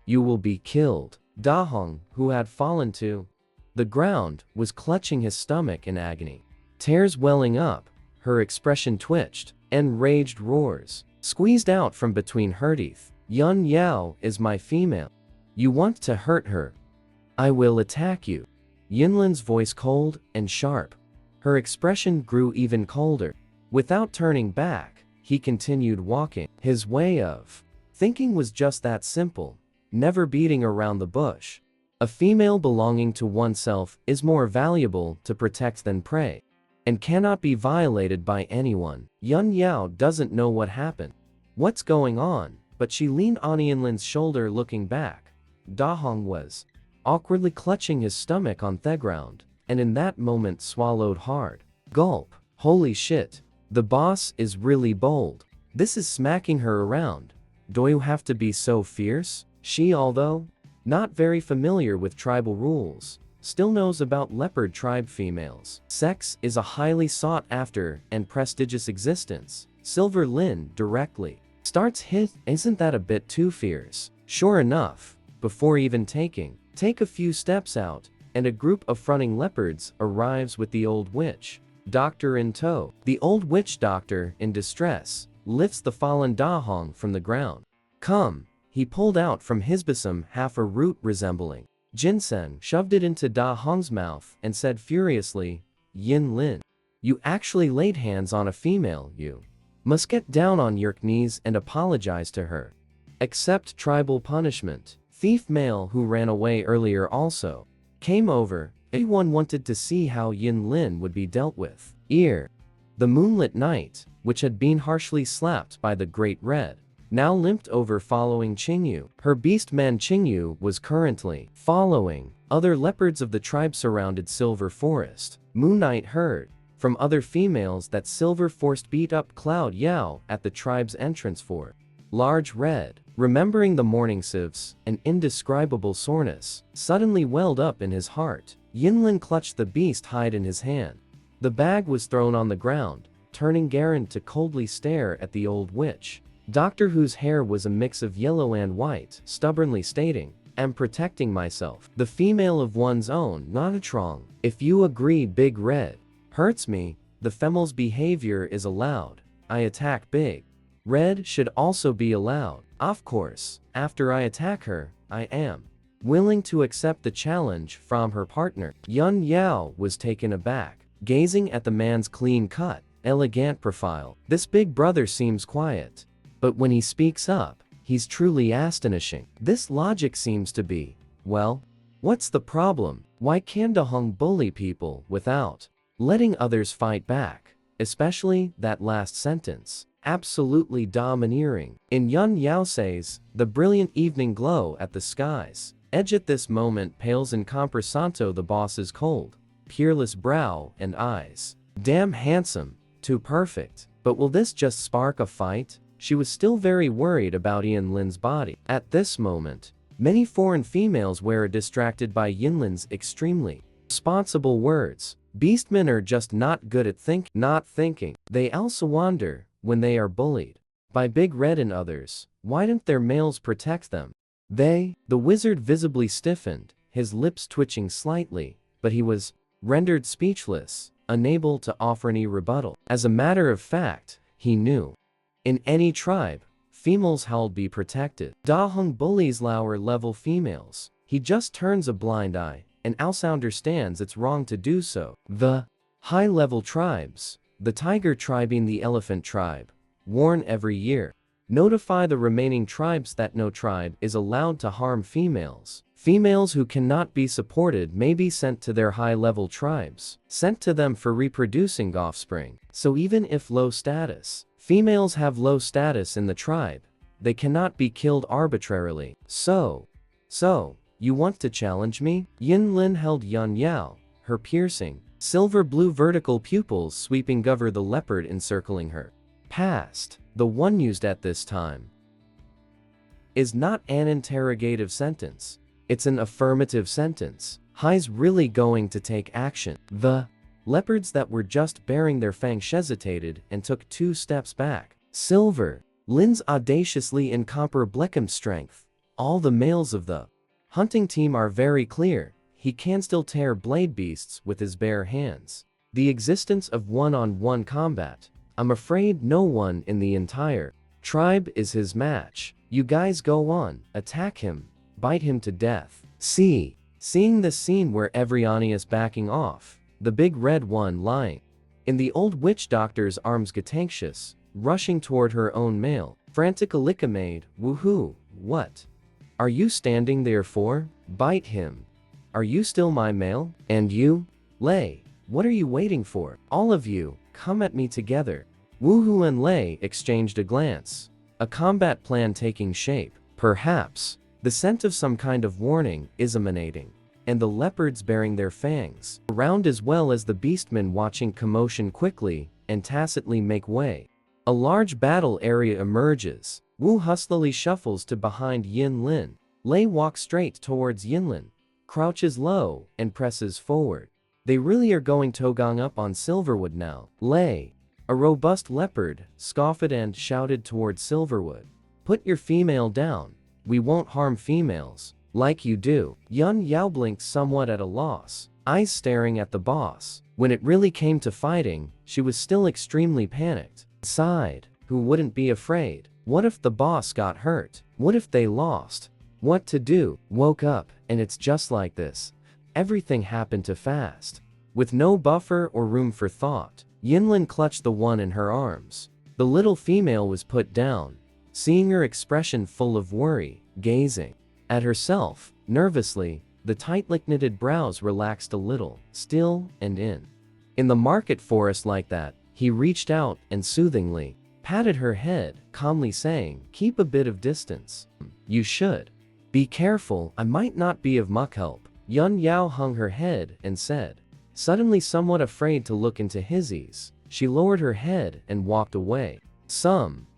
You will be killed. Da Hong, who had fallen to the ground, was clutching his stomach in agony. Tears welling up, her expression twitched, enraged roars squeezed out from between her teeth. Yun Yao is my female. You want to hurt her? I will attack you. Yinlin's voice cold and sharp. Her expression grew even colder. Without turning back, he continued walking. His way of thinking was just that simple, never beating around the bush. A female belonging to oneself is more valuable to protect than prey, and cannot be violated by anyone. Yun Yao doesn't know what happened, what's going on, but she leaned on Yinlin's shoulder looking back. Da Hong was awkwardly clutching his stomach on the ground, and in that moment swallowed hard. Gulp. Holy shit. The boss is really bold. This is smacking her around. Do you have to be so fierce? She, although not very familiar with tribal rules, still knows about leopard tribe females. Sex is a highly sought after and prestigious existence. Silver Lin directly starts hit. Isn't that a bit too fierce? Sure enough, before even take a few steps out, and a group of fronting leopards arrives with the old witch. Doctor in tow. The old witch doctor, in distress, lifts the fallen Da Hong from the ground. Come. He pulled out from his bosom half a root resembling ginseng, shoved it into Da Hong's mouth, and said furiously, Yin Lin. You actually laid hands on a female, you must get down on your knees and apologize to her. Accept tribal punishment. Thief male who ran away earlier also came over. Everyone wanted to see how Yin Lin would be dealt with. The moonlit night, which had been harshly slapped by the Great Red, now limped over following Qingyu. Her beast-man Qingyu was currently following. Other leopards of the tribe surrounded Silver Forest. Moon Knight heard from other females that Silver Forest beat up Cloud Yao at the tribe's entrance for Large Red. Remembering the morning sieves, an indescribable soreness suddenly welled up in his heart. Yinlin clutched the beast hide in his hand. The bag was thrown on the ground, turning Garen to coldly stare at the old witch doctor, whose hair was a mix of yellow and white, stubbornly stating, "I'm protecting myself. The female of one's own, not a trong. If you agree Big Red hurts me, the female's behavior is allowed. I attack Big Red should also be allowed. Of course, after I attack her, I am willing to accept the challenge from her partner." Yun Yao was taken aback, gazing at the man's clean-cut, elegant profile. This big brother seems quiet, but when he speaks up, he's truly astonishing. This logic seems to be, well, what's the problem? Why can't Da Hong bully people without letting others fight back? Especially that last sentence. Absolutely domineering. In Yun Yao says, the brilliant evening glow at the sky's edge at this moment pales in compresanto the boss's cold, peerless brow and eyes. Damn handsome, too perfect. But will this just spark a fight? She was still very worried about Yin Lin's body. At this moment, many foreign females were distracted by Yin Lin's extremely responsible words. Beastmen are just not good at not thinking. They also wonder, when they are bullied by Big Red and others, why didn't their males protect them? The wizard visibly stiffened, his lips twitching slightly, but he was rendered speechless, unable to offer any rebuttal. As a matter of fact, he knew. In any tribe, females held be protected. Da Hong bullies lower level females. He just turns a blind eye, and also understands it's wrong to do so. The high level tribes, the tiger tribe and the elephant tribe, warn every year. Notify the remaining tribes that no tribe is allowed to harm females. Females who cannot be supported may be sent to their high-level tribes, sent to them for reproducing offspring. So even if low status, females have low status in the tribe, they cannot be killed arbitrarily. So, you want to challenge me? Yin Lin held Yun Yao, her piercing, silver-blue vertical pupils sweeping over the leopard encircling her. Past, the one used at this time, is not an interrogative sentence. It's an affirmative sentence. Hi's really going to take action. The leopards that were just baring their fangs hesitated and took 2 steps back. Silver Lin's audaciously incomparable strength. All the males of the hunting team are very clear. He can still tear blade beasts with his bare hands. The existence of one-on-one combat, I'm afraid no one in the entire tribe is his match. You guys go on, attack him, bite him to death. Seeing this scene where everyone is backing off, the big red one lying in the old witch doctor's arms get anxious, rushing toward her own male. Frantic Alika maid, woohoo, what are you standing there for? Bite him. Are you still my male? And you? Lei, what are you waiting for? All of you, come at me together. Woohoo and Lei exchanged a glance. A combat plan taking shape. Perhaps the scent of some kind of warning is emanating, and the leopards bearing their fangs around, as well as the beastmen watching commotion quickly and tacitly make way. A large battle area emerges. Wu hustlily shuffles to behind Yin Lin. Lei walks straight towards Yin Lin, crouches low, and presses forward. They really are going to gang up on Silverwood now. Lei, a robust leopard, scoffed and shouted towards Silverwood. Put your female down. We won't harm females, like you do. Yun Yao blinked somewhat at a loss, eyes staring at the boss. When it really came to fighting, she was still extremely panicked. Sighed. Who wouldn't be afraid? What if the boss got hurt? What if they lost? What to do? Woke up, and it's just like this. Everything happened too fast. With no buffer or room for thought, Yinlin clutched the one in her arms. The little female was put down, seeing her expression full of worry, gazing at herself, nervously, the tightly knitted brows relaxed a little, still and in the market forest like that, he reached out and soothingly patted her head, calmly saying, "Keep a bit of distance. You should be careful, I might not be of much help." Yun Yao hung her head and said, suddenly somewhat afraid to look into his. She lowered her head and walked away.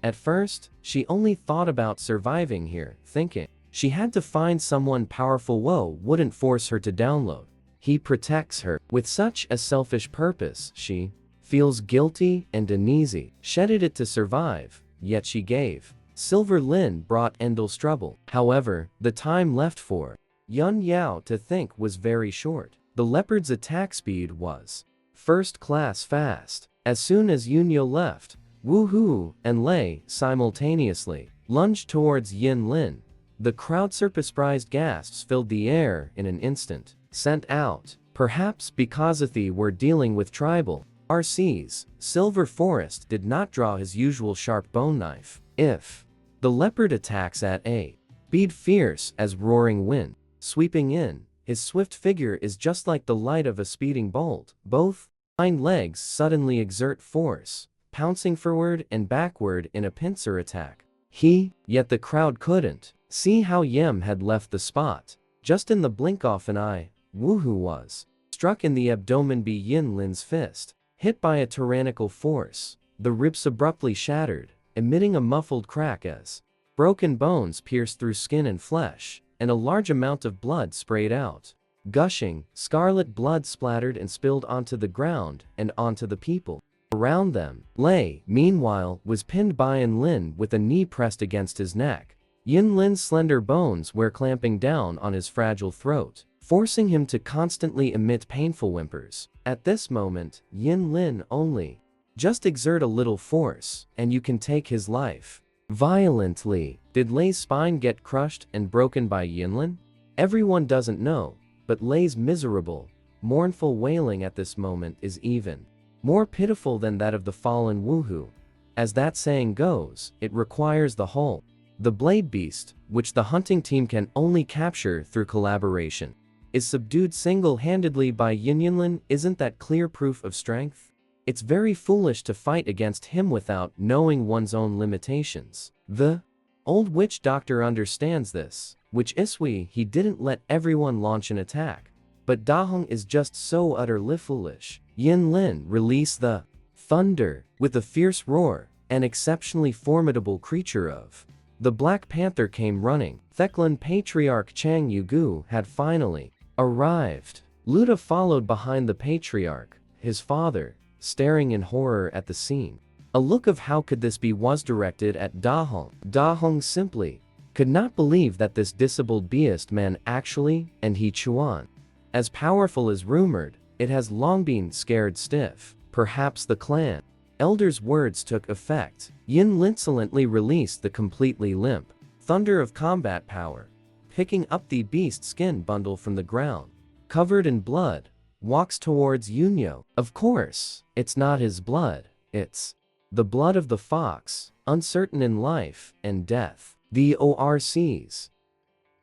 At first, she only thought about surviving here, thinking she had to find someone powerful Woe wouldn't force her to download. He protects her. With such a selfish purpose, she feels guilty and uneasy. Shedded it to survive, yet she gave. Silver Lin brought endless trouble. However, the time left for Yun Yao to think was very short. The leopard's attack speed was first class fast. As soon as Yun Yao left, Wu Hu and Lei simultaneously lunged towards Yin Lin. The crowd surprised gasps filled the air in an instant. Sent out, perhaps because they were dealing with tribal RCs, Silver Forest did not draw his usual sharp bone knife. If the leopard attacks at a speed fierce as roaring wind, sweeping in, his swift figure is just like the light of a speeding bolt. Both hind legs suddenly exert force, pouncing forward and backward in a pincer attack. Yet the crowd couldn't see how Yem had left the spot. Just in the blink of an eye, Wu Hu was struck in the abdomen by Yin Lin's fist. Hit by a tyrannical force, the ribs abruptly shattered, emitting a muffled crack as broken bones pierced through skin and flesh, and a large amount of blood sprayed out. Gushing, scarlet blood splattered and spilled onto the ground and onto the people around them. Lei, meanwhile, was pinned by Yin Lin with a knee pressed against his neck. Yin Lin's slender bones were clamping down on his fragile throat, forcing him to constantly emit painful whimpers. At this moment, Yin Lin only just exert a little force, and you can take his life. Violently, did Lei's spine get crushed and broken by Yin Lin? Everyone doesn't know, but Lei's miserable, mournful wailing at this moment is even more pitiful than that of the fallen Wu Hu. As that saying goes, it requires the whole. The blade beast, which the hunting team can only capture through collaboration, is subdued single-handedly by Yinlin. Isn't that clear proof of strength? It's very foolish to fight against him without knowing one's own limitations. The old witch doctor understands this, which is why he didn't let everyone launch an attack. But Dahong is just so utterly foolish. Yin Lin released the thunder with a fierce roar. An exceptionally formidable creature of the Black Panther came running. Theklan Patriarch Chang Yugu had finally arrived. Luda followed behind the patriarch, his father, staring in horror at the scene. A look of how could this be was directed at Dahong. Dahong simply could not believe that this disabled beast man actually, and he Chuan, as powerful as rumored, it has long been scared stiff. Perhaps the clan elder's words took effect. Yin insolently released the completely limp thunder of combat power, picking up the beast skin bundle from the ground, covered in blood, walks towards Yunyo. Of course, it's not his blood, it's the blood of the fox, uncertain in life and death. The ORCs,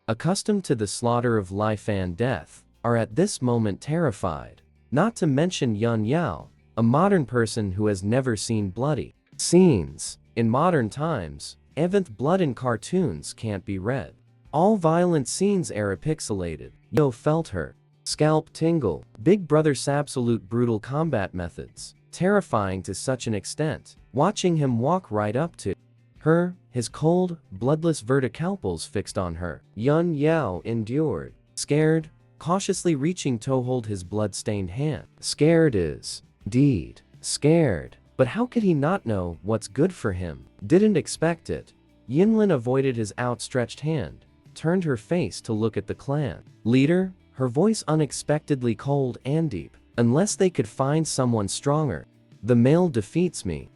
accustomed to the slaughter of life and death, are at this moment terrified. Not to mention Yun Yao, a modern person who has never seen bloody scenes. In modern times, even blood in cartoons can't be read. All violent scenes are pixelated. Yo felt her scalp tingle. Big Brother's absolute brutal combat methods, terrifying to such an extent. Watching him walk right up to her, his cold, bloodless verticalpals fixed on her. Yun Yao endured, scared, cautiously reaching to hold his blood-stained hand. Scared is indeed scared, but how could he not know what's good for him? Didn't expect it. Yinlin avoided his outstretched hand, turned her face to look at the clan leader, her voice unexpectedly cold and deep. Unless they could find someone stronger. The male defeats me.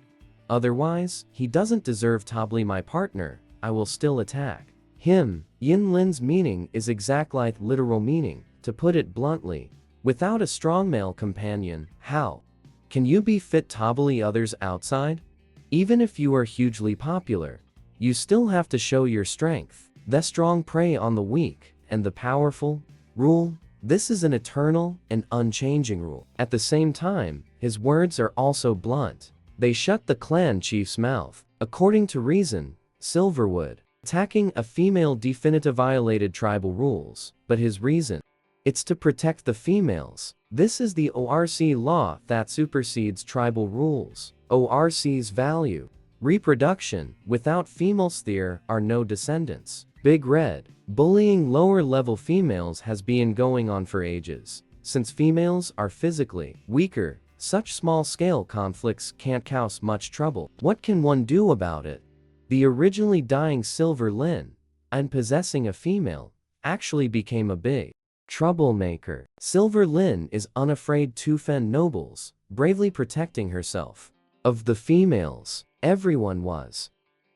Otherwise, he doesn't deserve to be my partner. I will still attack him. Yin Lin's meaning is exact like literal meaning. To put it bluntly, without a strong male companion, how can you be fit to bully others outside? Even if you are hugely popular, you still have to show your strength. The strong prey on the weak, and the powerful rule. This is an eternal and unchanging rule. At the same time, his words are also blunt. They shut the clan chief's mouth. According to reason, Silverwood, attacking a female definitive violated tribal rules, but his reason? It's to protect the females. This is the ORC law that supersedes tribal rules. ORC's value. Reproduction. Without females there are no descendants. Big Red. Bullying lower-level females has been going on for ages. Since females are physically weaker, such small-scale conflicts can't cause much trouble. What can one do about it? The originally dying Silver Lin, and possessing a female, actually became a big troublemaker. Silver Lin is unafraid to fend nobles, bravely protecting herself. Of the females, everyone was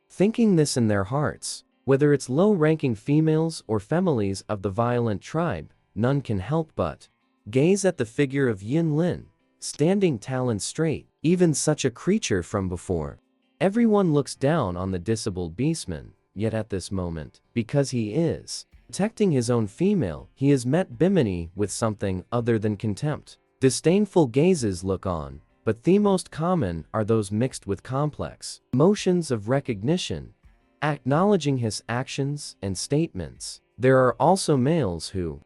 thinking this in their hearts. Whether it's low-ranking females or families of the violent tribe, none can help but gaze at the figure of Yin Lin, standing talons straight. Even such a creature from before. Everyone looks down on the disabled beastman, yet at this moment, because he is protecting his own female, he has met Bimini with something other than contempt. Disdainful gazes look on, but the most common are those mixed with complex emotions of recognition, acknowledging his actions and statements. There are also males who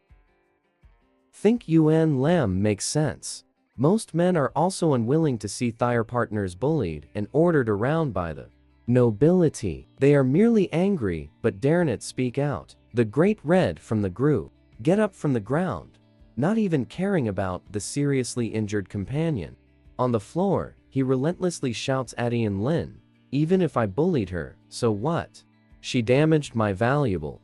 think Yuan Lam makes sense. Most men are also unwilling to see their partners bullied and ordered around by the nobility. They are merely angry but dare not speak out. The Great Red from the group get up from the ground, not even caring about the seriously injured companion. On the floor, he relentlessly shouts at Yin Lin, "Even if I bullied her, so what? She damaged my valuable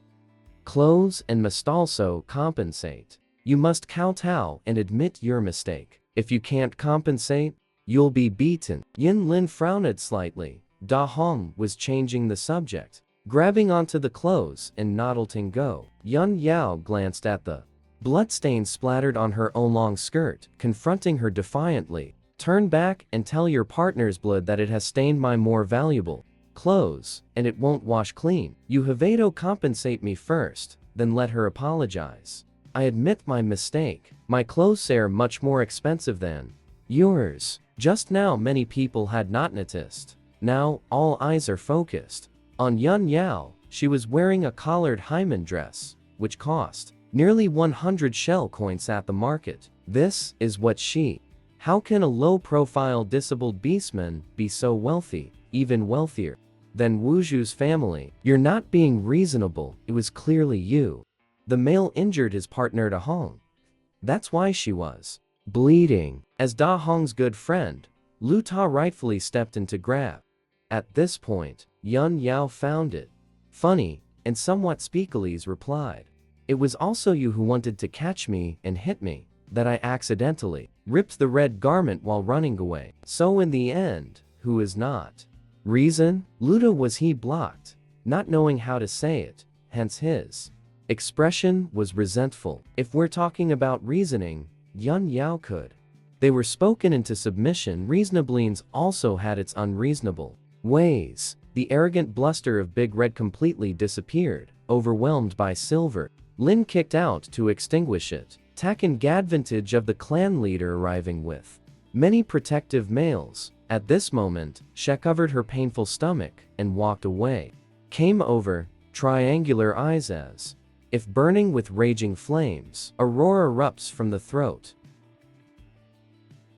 clothes and must also compensate. You must kowtow and admit your mistake. If you can't compensate, you'll be beaten." Yin Lin frowned slightly. Da Hong was changing the subject, grabbing onto the clothes and nodding go. Yun Yao glanced at the bloodstain splattered on her own long skirt, confronting her defiantly. "Turn back and tell your partner's blood that it has stained my more valuable clothes, and it won't wash clean. You have to compensate me first, then let her apologize. I admit my mistake. My clothes are much more expensive than yours." Just now many people had not noticed. Now, all eyes are focused on Yun Yao. She was wearing a collared hymen dress, which cost nearly 100 shell coins at the market. This is what she. How can a low-profile disabled beastman be so wealthy, even wealthier than Wuju's family? You're not being reasonable. It was clearly you. The male injured his partner Da Hong. That's why she was bleeding. As Da Hong's good friend, Lu Ta rightfully stepped in to grab. At this point, Yun Yao found it funny, and somewhat speakily replied, "It was also you who wanted to catch me and hit me, that I accidentally ripped the red garment while running away. So in the end, who is not reason?" Luda was he blocked, not knowing how to say it, hence his expression was resentful. If we're talking about reasoning, Yun Yao could. They were spoken into submission. Reasonablings also had its unreasonable ways. The arrogant bluster of Big Red completely disappeared, overwhelmed by Silver Lin kicked out to extinguish it. Taken advantage of the clan leader arriving with many protective males. At this moment, she covered her painful stomach and walked away. Came over, triangular eyes as if burning with raging flames. Aurora erupts from the throat.